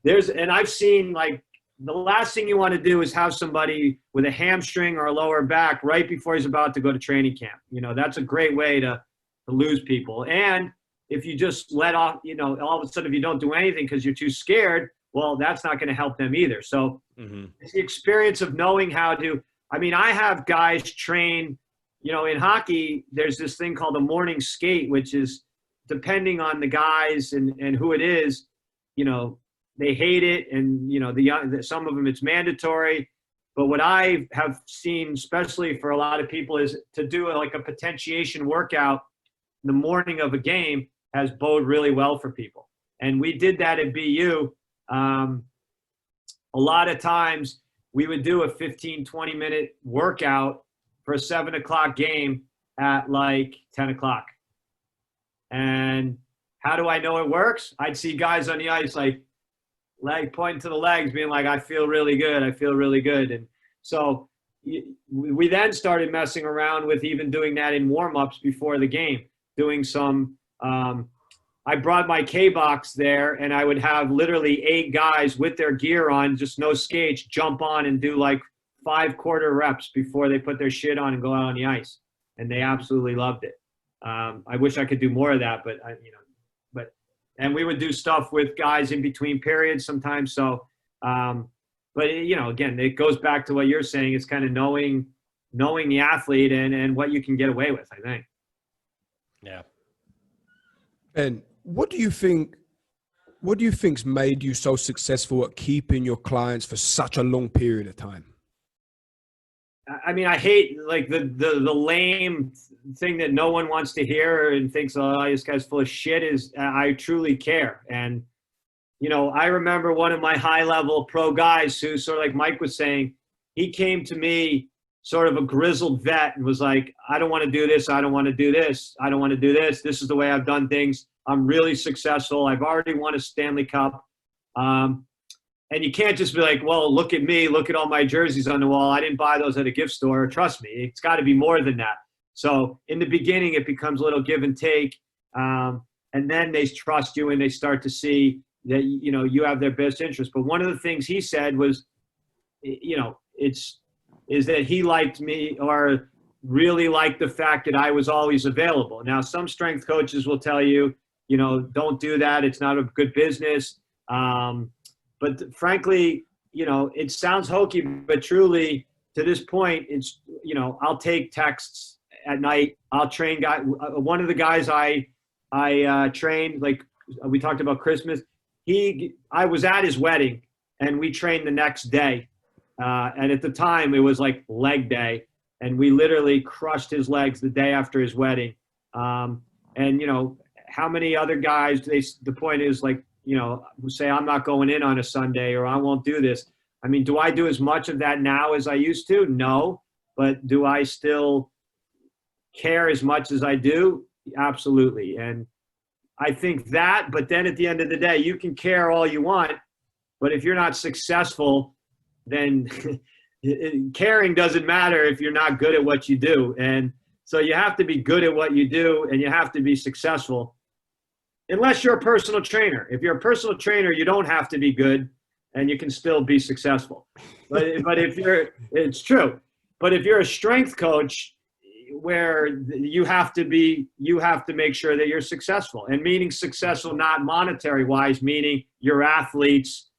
and I've seen, like, the last thing you want to do is have somebody with a hamstring or a lower back right before he's about to go to training camp. That's a great way to lose people. And if you just let off, all of a sudden, if you don't do anything because you're too scared, well, that's not going to help them either. So it's the experience of knowing how to, I have guys train, in hockey, there's this thing called a morning skate, which is depending on the guys and who it is, they hate it. And, some of them it's mandatory. But what I have seen, especially for a lot of people, is to do like a potentiation workout in the morning of a game has bode really well for people. And we did that at BU. A lot of times we would do a 15, 20-minute workout for a 7 o'clock game at like 10 o'clock. And how do I know it works? I'd see guys on the ice like pointing to the legs, being like, I feel really good. I feel really good. And so we then started messing around with even doing that in warm-ups before the game, doing some I brought my K-box there, and I would have literally 8 guys with their gear on, just no skates, jump on and do like 5 quarter reps before they put their shit on and go out on the ice. And they absolutely loved it. I wish I could do more of that, but and we would do stuff with guys in between periods sometimes. So, but again, it goes back to what you're saying. It's kind of knowing the athlete and what you can get away with, I think. Yeah. And what do you think's made you so successful at keeping your clients for such a long period of time? I hate like the lame thing that no one wants to hear and thinks, oh, this guy's full of shit, is I truly care. And, I remember one of my high level pro guys who, sort of like Mike was saying, he came to me sort of a grizzled vet and was like, I don't want to do this. I don't want to do this. I don't want to do this. This is the way I've done things. I'm really successful. I've already won a Stanley Cup. And you can't just be like, well, look at me. Look at all my jerseys on the wall. I didn't buy those at a gift store. Trust me, it's got to be more than that. So in the beginning, it becomes a little give and take. And then they trust you and they start to see that, you have their best interest. But one of the things he said was, is that he liked me or really liked the fact that I was always available. Now, some strength coaches will tell you, don't do that. It's not a good business. But frankly, it sounds hokey, but truly to this point, it's, I'll take texts at night. I'll train guy. One of the guys I trained, like we talked about Christmas, I was at his wedding and we trained the next day. And at the time it was like leg day, and we literally crushed his legs the day after his wedding. And how many other guys, the point is like, say I'm not going in on a Sunday or I won't do this. I mean, do I do as much of that now as I used to? No. But do I still care as much as I do? Absolutely. And I think that, but then at the end of the day, you can care all you want, but if you're not successful, then caring doesn't matter if you're not good at what you do. And so you have to be good at what you do, and you have to be successful. Unless you're a personal trainer. If you're a personal trainer, you don't have to be good, and you can still be successful. But it's true. But if you're a strength coach, where you have to make sure that you're successful, and meaning successful, not monetary wise, meaning your athletes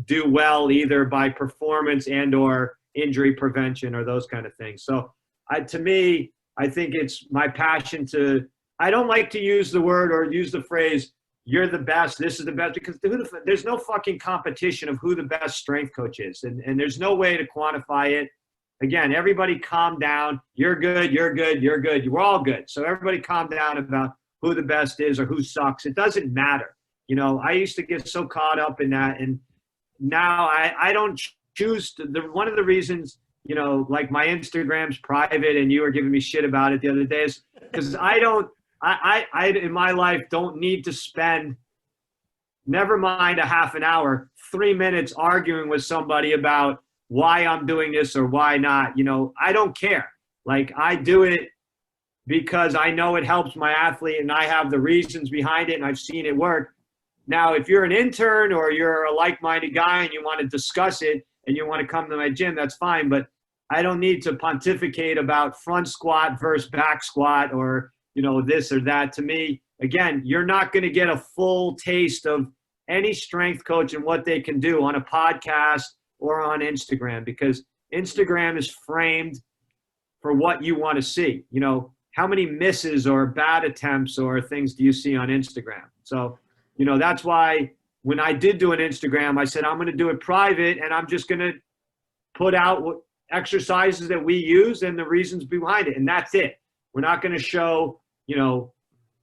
do well either by performance and or injury prevention or those kind of things. So to me, I think it's my passion I don't like to use the word or use the phrase, you're the best, this is the best, because there's no fucking competition of who the best strength coach is. And there's no way to quantify it. Again, everybody calm down. You're good, you're good, you're good. We're all good. So everybody calm down about who the best is or who sucks. It doesn't matter. You know, I used to get so caught up in that. And now I don't choose to. One of the reasons, you know, like my Instagram's private and you were giving me shit about it the other day is because I in my life don't need to spend, never mind a half an hour, 3 minutes arguing with somebody about why I'm doing this or why not. You know, I don't care. Like, I do it because I know it helps my athlete and I have the reasons behind it and I've seen it work. Now, if you're an intern or you're a like-minded guy and you want to discuss it and you want to come to my gym, that's fine. But I don't need to pontificate about front squat versus back squat or, you know, this or that. To me, again, you're not going to get a full taste of any strength coach and what they can do on a podcast or on Instagram, because Instagram is framed for what you want to see. You know, how many misses or bad attempts or things do you see on Instagram? So, you know, that's why when I did do an Instagram, I said, I'm going to do it private and I'm just going to put out what exercises that we use and the reasons behind it. And that's it. We're not going to show, you know,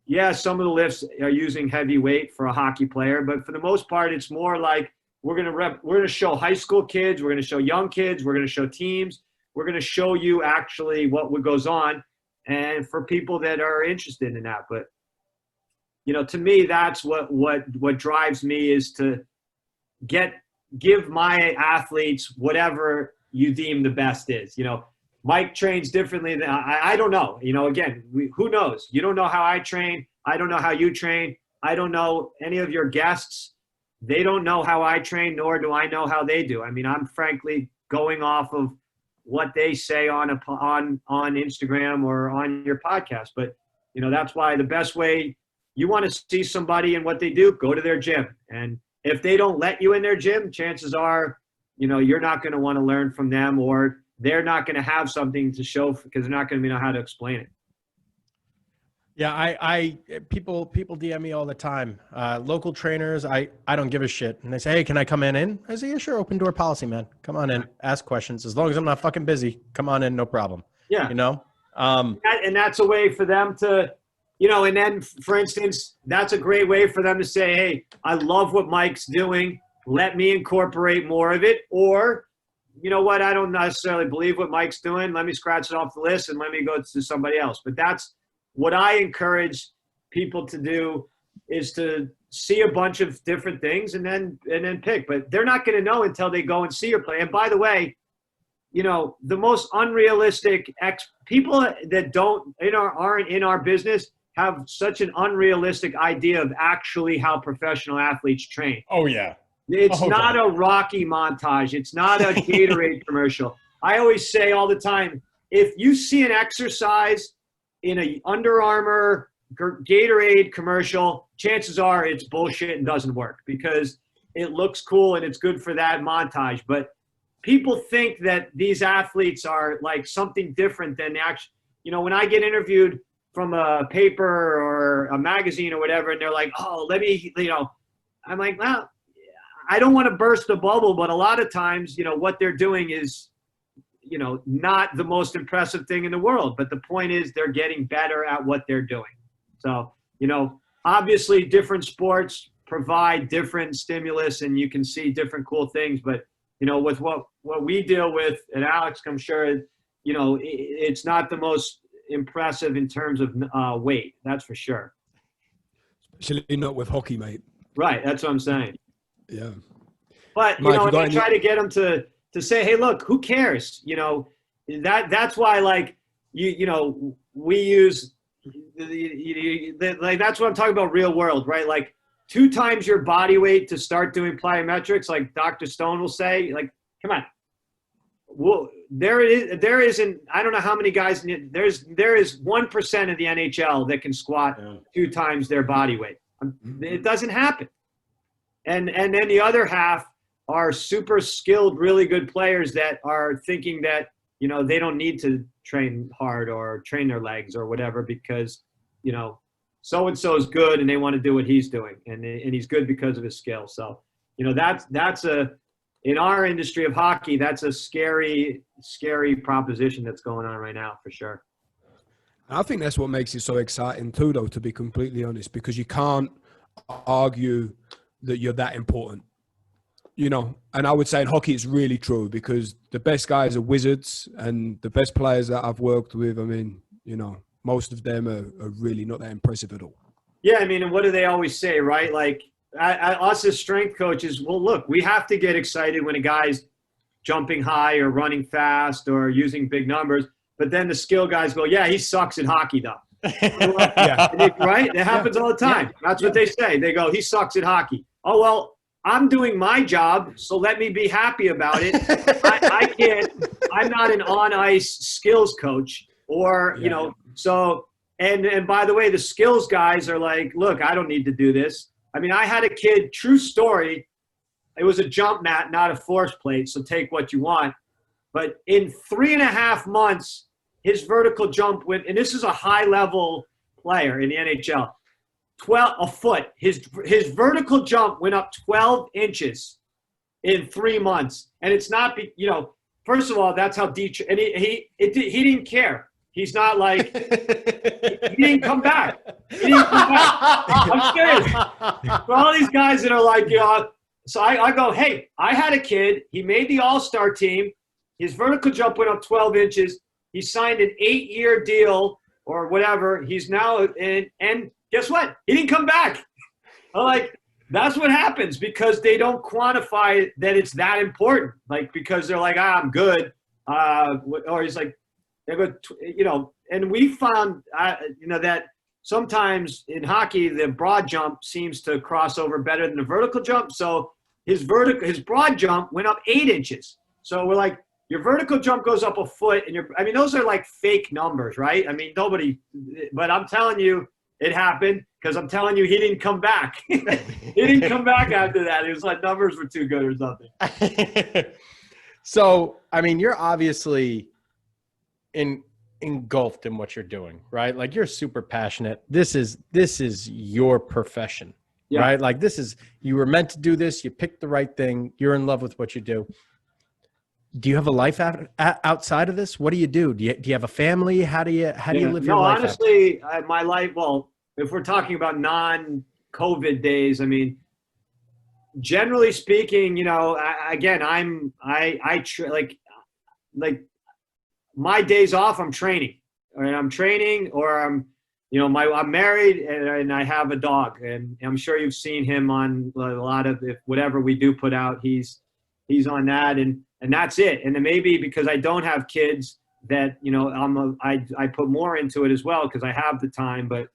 yeah, some of the lifts are using heavy weight for a hockey player, but for the most part, it's more like we're going to show high school kids, we're going to show young kids, we're going to show teams, we're going to show you actually what goes on, and for people that are interested in that. But, you know, to me, that's what drives me, is to give my athletes whatever you deem the best is. You know, Mike trains differently than I don't know. You know, again, who knows? You don't know how I train. I don't know how you train. I don't know any of your guests. They don't know how I train, nor do I know how they do. I mean, I'm frankly going off of what they say on Instagram or on your podcast. But, you know, that's why the best way you want to see somebody and what they do, go to their gym. And if they don't let you in their gym, chances are, you know, you're not going to want to learn from them, or they're not going to have something to show because they're not going to know how to explain it. Yeah, people DM me all the time. Local trainers, I don't give a shit. And they say, hey, can I come in? I say, yeah, sure. Open door policy, man. Come on in, ask questions. As long as I'm not fucking busy, come on in, no problem. Yeah. You know? And that's a way for them to, you know, and then, for instance, that's a great way for them to say, hey, I love what Mike's doing. Let me incorporate more of it. Or, you know what, I don't necessarily believe what Mike's doing. Let me scratch it off the list and let me go to somebody else. But that's what I encourage people to do, is to see a bunch of different things and then pick. But they're not going to know until they go and see your play. And by the way, you know, the most unrealistic people that aren't in our business have such an unrealistic idea of actually how professional athletes train. Oh, yeah. It's not a Rocky montage. It's not a Gatorade commercial. I always say all the time, if you see an exercise in a Under Armour Gatorade commercial, chances are it's bullshit and doesn't work, because it looks cool and it's good for that montage. But people think that these athletes are like something different than actually, you know, when I get interviewed from a paper or a magazine or whatever, and they're like, oh, let me, you know, I'm like, well, I don't want to burst the bubble, but a lot of times, you know, what they're doing is, you know, not the most impressive thing in the world. But the point is, they're getting better at what they're doing. So, you know, obviously different sports provide different stimulus and you can see different cool things. But, you know, with what we deal with at Alex, I'm sure, you know, it's not the most impressive in terms of weight. That's for sure. Especially not with hockey, mate. Right. That's what I'm saying. Yeah. But, you know, and I try to get them to say, hey, look, who cares? You know, that's why, like, you know, we use like, that's what I'm talking about, real world, right? Like 2 times your body weight to start doing plyometrics, like Dr. Stone will say, like, come on. Well, there isn't, I don't know how many guys, there is 1% of the NHL that can squat 2 times their body weight. It doesn't happen. And then the other half are super skilled, really good players that are thinking that, you know, they don't need to train hard or train their legs or whatever because, you know, so-and-so is good and they want to do what he's doing. And he's good because of his skill. So, you know, that's in our industry of hockey, that's a scary, scary proposition that's going on right now for sure. I think that's what makes it so exciting too, though, to be completely honest, because you can't argue that you're that important, you know. And I would say in hockey it's really true because the best guys are wizards and the best players that I've worked with, I mean, you know, most of them are really not that impressive at all. Yeah, I mean, and what do they always say, right? Like us as strength coaches, well, look, we have to get excited when a guy's jumping high or running fast or using big numbers. But then the skill guys go, yeah, he sucks at hockey, though. Yeah. Right? It happens all the time. That's what they say. They go, he sucks at hockey. Oh, well, I'm doing my job, so let me be happy about it. I can't – I'm not an on-ice skills coach or, you know – so and by the way, the skills guys are like, look, I don't need to do this. I mean, I had a kid, true story. It was a jump mat, not a force plate, so take what you want. But in 3.5 months, his vertical jump went, and this is a high-level player in the NHL, a foot. His vertical jump went up 12 inches in 3 months. And it's not, you know, first of all, that's how deep, and he didn't care. He's not like, he didn't come back. He didn't come back. I'm serious. For all these guys that are like, you know, so I go, hey, I had a kid. He made the All-Star team. His vertical jump went up 12 inches. He signed an 8-year deal or whatever. He's now in, and guess what? He didn't come back. I'm like, that's what happens because they don't quantify that it's that important. Like, because they're like, I'm good. Or he's like, you know, and we found, you know, that sometimes in hockey, the broad jump seems to cross over better than the vertical jump. So his broad jump went up 8 inches. So we're like, your vertical jump goes up a foot, and I mean, those are like fake numbers, right? I mean, but I'm telling you, it happened because I'm telling you, he didn't come back. He didn't come back after that. It was like numbers were too good or something. So, I mean, you're obviously engulfed in what you're doing, right? Like you're super passionate. This is your profession, right? Like you were meant to do this. You picked the right thing. You're in love with what you do. Do you have a life outside of this? What do you do? Do you have a family? How do you live your life? Honestly, my life, well, if we're talking about non-COVID days, I mean, generally speaking, you know, like my days off, I'm training, or I'm, you know, I'm married and I have a dog, and I'm sure you've seen him on a lot of whatever we do put out. He's on that, and that's it. And then maybe because I don't have kids, that, you know, I put more into it as well because I have the time. But,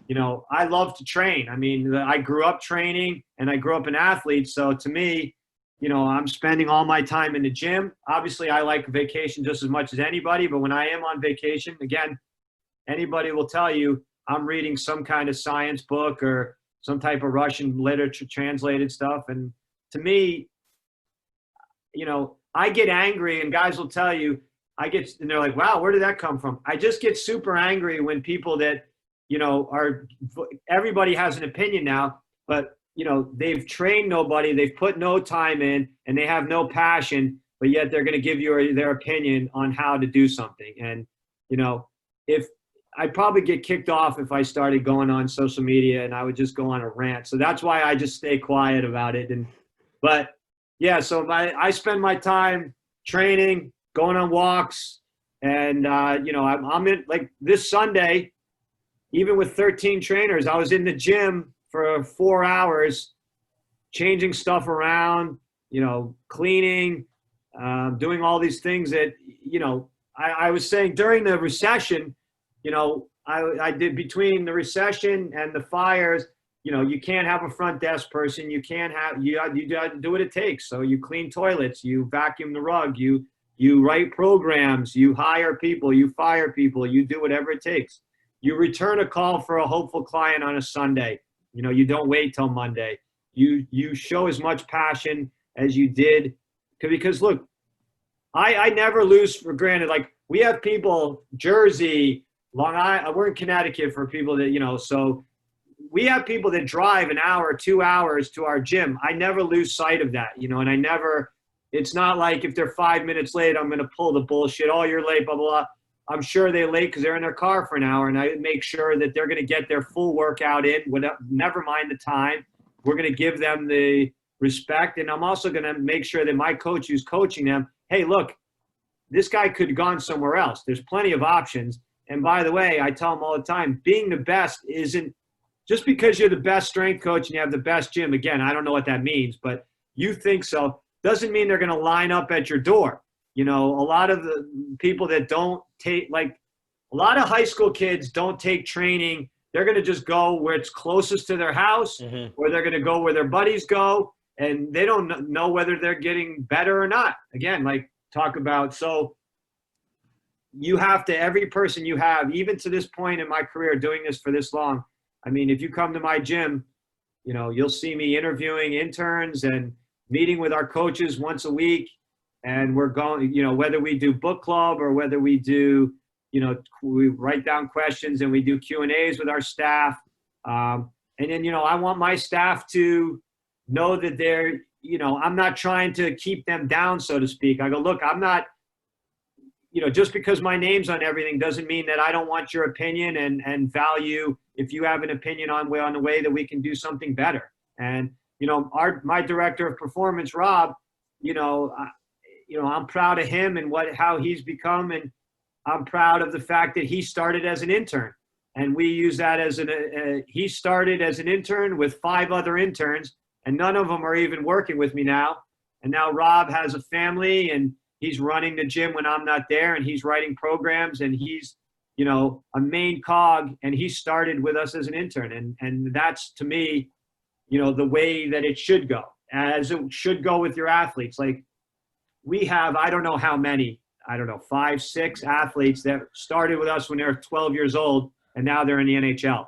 you know, I love to train. I mean, I grew up training and I grew up an athlete. So to me, you know, I'm spending all my time in the gym. Obviously, I like vacation just as much as anybody. But when I am on vacation, again, anybody will tell you I'm reading some kind of science book or some type of Russian literature translated stuff. And to me, you know, I get angry, and guys will tell you, and they're like, wow, where did that come from? I just get super angry when people that, you know, everybody has an opinion now, but, you know, they've trained nobody, they've put no time in, and they have no passion, but yet they're going to give you their opinion on how to do something. And, you know, I'd probably get kicked off if I started going on social media and I would just go on a rant. So that's why I just stay quiet about it. But yeah, so I spend my time training, going on walks, and, you know, I'm in, like this Sunday, even with 13 trainers, I was in the gym for 4 hours, changing stuff around, you know, cleaning, doing all these things that, you know, I was saying during the recession, you know, I did between the recession and the fires. You know, you can't have a front desk person. You got to do what it takes. So you clean toilets, you vacuum the rug, you write programs, you hire people, you fire people, you do whatever it takes. You return a call for a hopeful client on a Sunday. You know, you don't wait till Monday. You show as much passion as you did. Because look, I never lose for granted. Like we have people, Jersey, Long Island, we're in Connecticut for people that, you know, so we have people that drive an hour, 2 hours to our gym. I never lose sight of that, you know, and it's not like if they're 5 minutes late, I'm going to pull the bullshit. Oh, you're late, blah, blah, blah. I'm sure they're late because they're in their car for an hour, and I make sure that they're going to get their full workout in, never mind the time. We're going to give them the respect, and I'm also going to make sure that my coach who's coaching them, hey, look, this guy could have gone somewhere else. There's plenty of options. And by the way, I tell them all the time, being the best isn't just because you're the best strength coach and you have the best gym. Again, I don't know what that means, but you think so. Doesn't mean they're going to line up at your door. You know, a lot of the people that don't take, like a lot of high school kids don't take training. They're going to just go where it's closest to their house, or they're going to go where their buddies go, and they don't know whether they're getting better or not. Again, like talk about, so you have to, every person you have, even to this point in my career, doing this for this long, I mean, if you come to my gym, you know, you'll see me interviewing interns and meeting with our coaches once a week. And we're going, you know, whether we do book club or whether we do, you know, we write down questions and we do Q&As with our staff. And then, you know, I want my staff to know that they're, you know, I'm not trying to keep them down, so to speak. I go, look, I'm not, you know, just because my name's on everything doesn't mean that I don't want your opinion and value if you have an opinion on the way that we can do something better. And, you know, my director of performance, Rob, you know, I'm proud of him and how he's become, and I'm proud of the fact that he started as an intern, and we use that as he started as an intern with 5 other interns, and none of them are even working with me now. And now Rob has a family, and he's running the gym when I'm not there, and he's writing programs, and he's, you know, a main cog, and he started with us as an intern, and that's, to me, you know, the way that it should go, as it should go with your athletes. Like, we have, I don't know how many, 5, 6 athletes that started with us when they were 12 years old, and now they're in the NHL.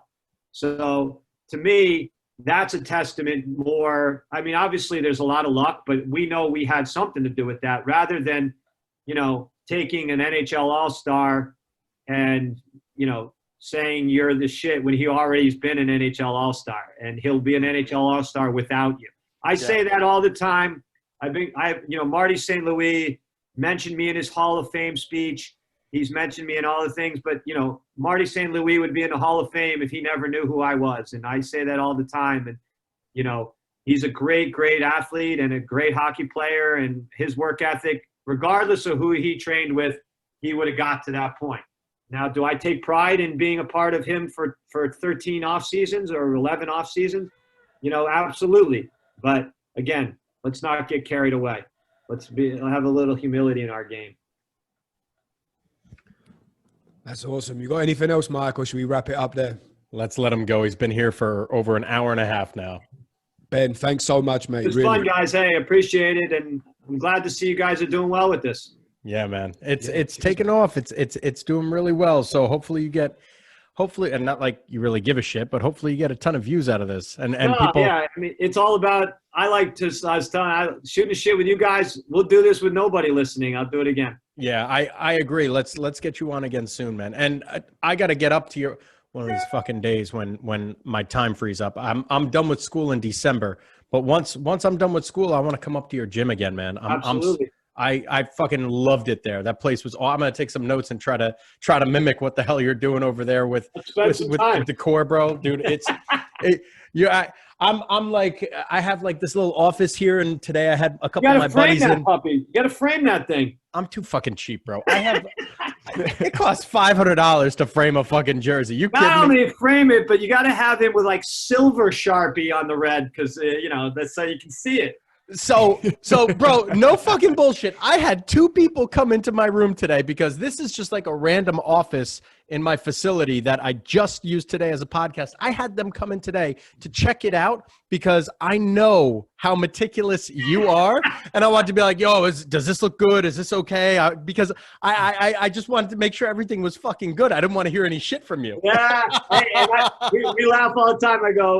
So to me, that's a testament more. I mean, obviously there's a lot of luck, but we know we had something to do with that, rather than, you know, taking an NHL All-Star and, you know, saying you're the shit when he already's been an NHL All-Star, and he'll be an NHL All-Star without you. I say that all the time. You know, Marty St. Louis mentioned me in his Hall of Fame speech. He's mentioned me in all the things, but, you know, Marty St. Louis would be in the Hall of Fame if he never knew who I was. And I say that all the time. And, you know, he's a great, great athlete and a great hockey player, and his work ethic, regardless of who he trained with, he would have got to that point. Now, do I take pride in being a part of him for 13 off seasons or 11 off seasons? You know, absolutely. But again, let's not get carried away. Let's have a little humility in our game. That's awesome. You got anything else, Mike, or should we wrap it up there? Let's let him go. He's been here for over an hour and a half now. Ben, thanks so much, mate. It's fun, guys. Hey, appreciate it, and I'm glad to see you guys are doing well with this. Yeah, man. It's taken off. It's doing really well. So hopefully, and not like you really give a shit, but hopefully you get a ton of views out of this. And people. Yeah, I mean, it's all about. I was shooting the shit with you guys. We'll do this with nobody listening. I'll do it again. Yeah, I agree. Let's get you on again soon, man. And I got to get up to your one of these fucking days when my time frees up. I'm done with school in December, but once I'm done with school, I want to come up to your gym again, man. Absolutely. I fucking loved it there. That place was. I'm gonna take some notes and try to mimic what the hell you're doing over there with the decor, bro. Dude, I'm like, I have like this little office here, and today I had a couple of my buddies in. Puppy. You gotta frame that thing. I'm too fucking cheap, bro. It costs $500 to frame a fucking jersey. You kidding me? Not only frame it, but you gotta have it with like silver Sharpie on the red, because you know, that's so you can see it. So bro, no fucking bullshit. I had 2 people come into my room today because this is just like a random office in my facility that I just used today as a podcast. I had them come in today to check it out because I know how meticulous you are. And I want to be like, yo, does this look good? Is this okay? Because I just wanted to make sure everything was fucking good. I didn't want to hear any shit from you. Yeah. We laugh all the time. I go,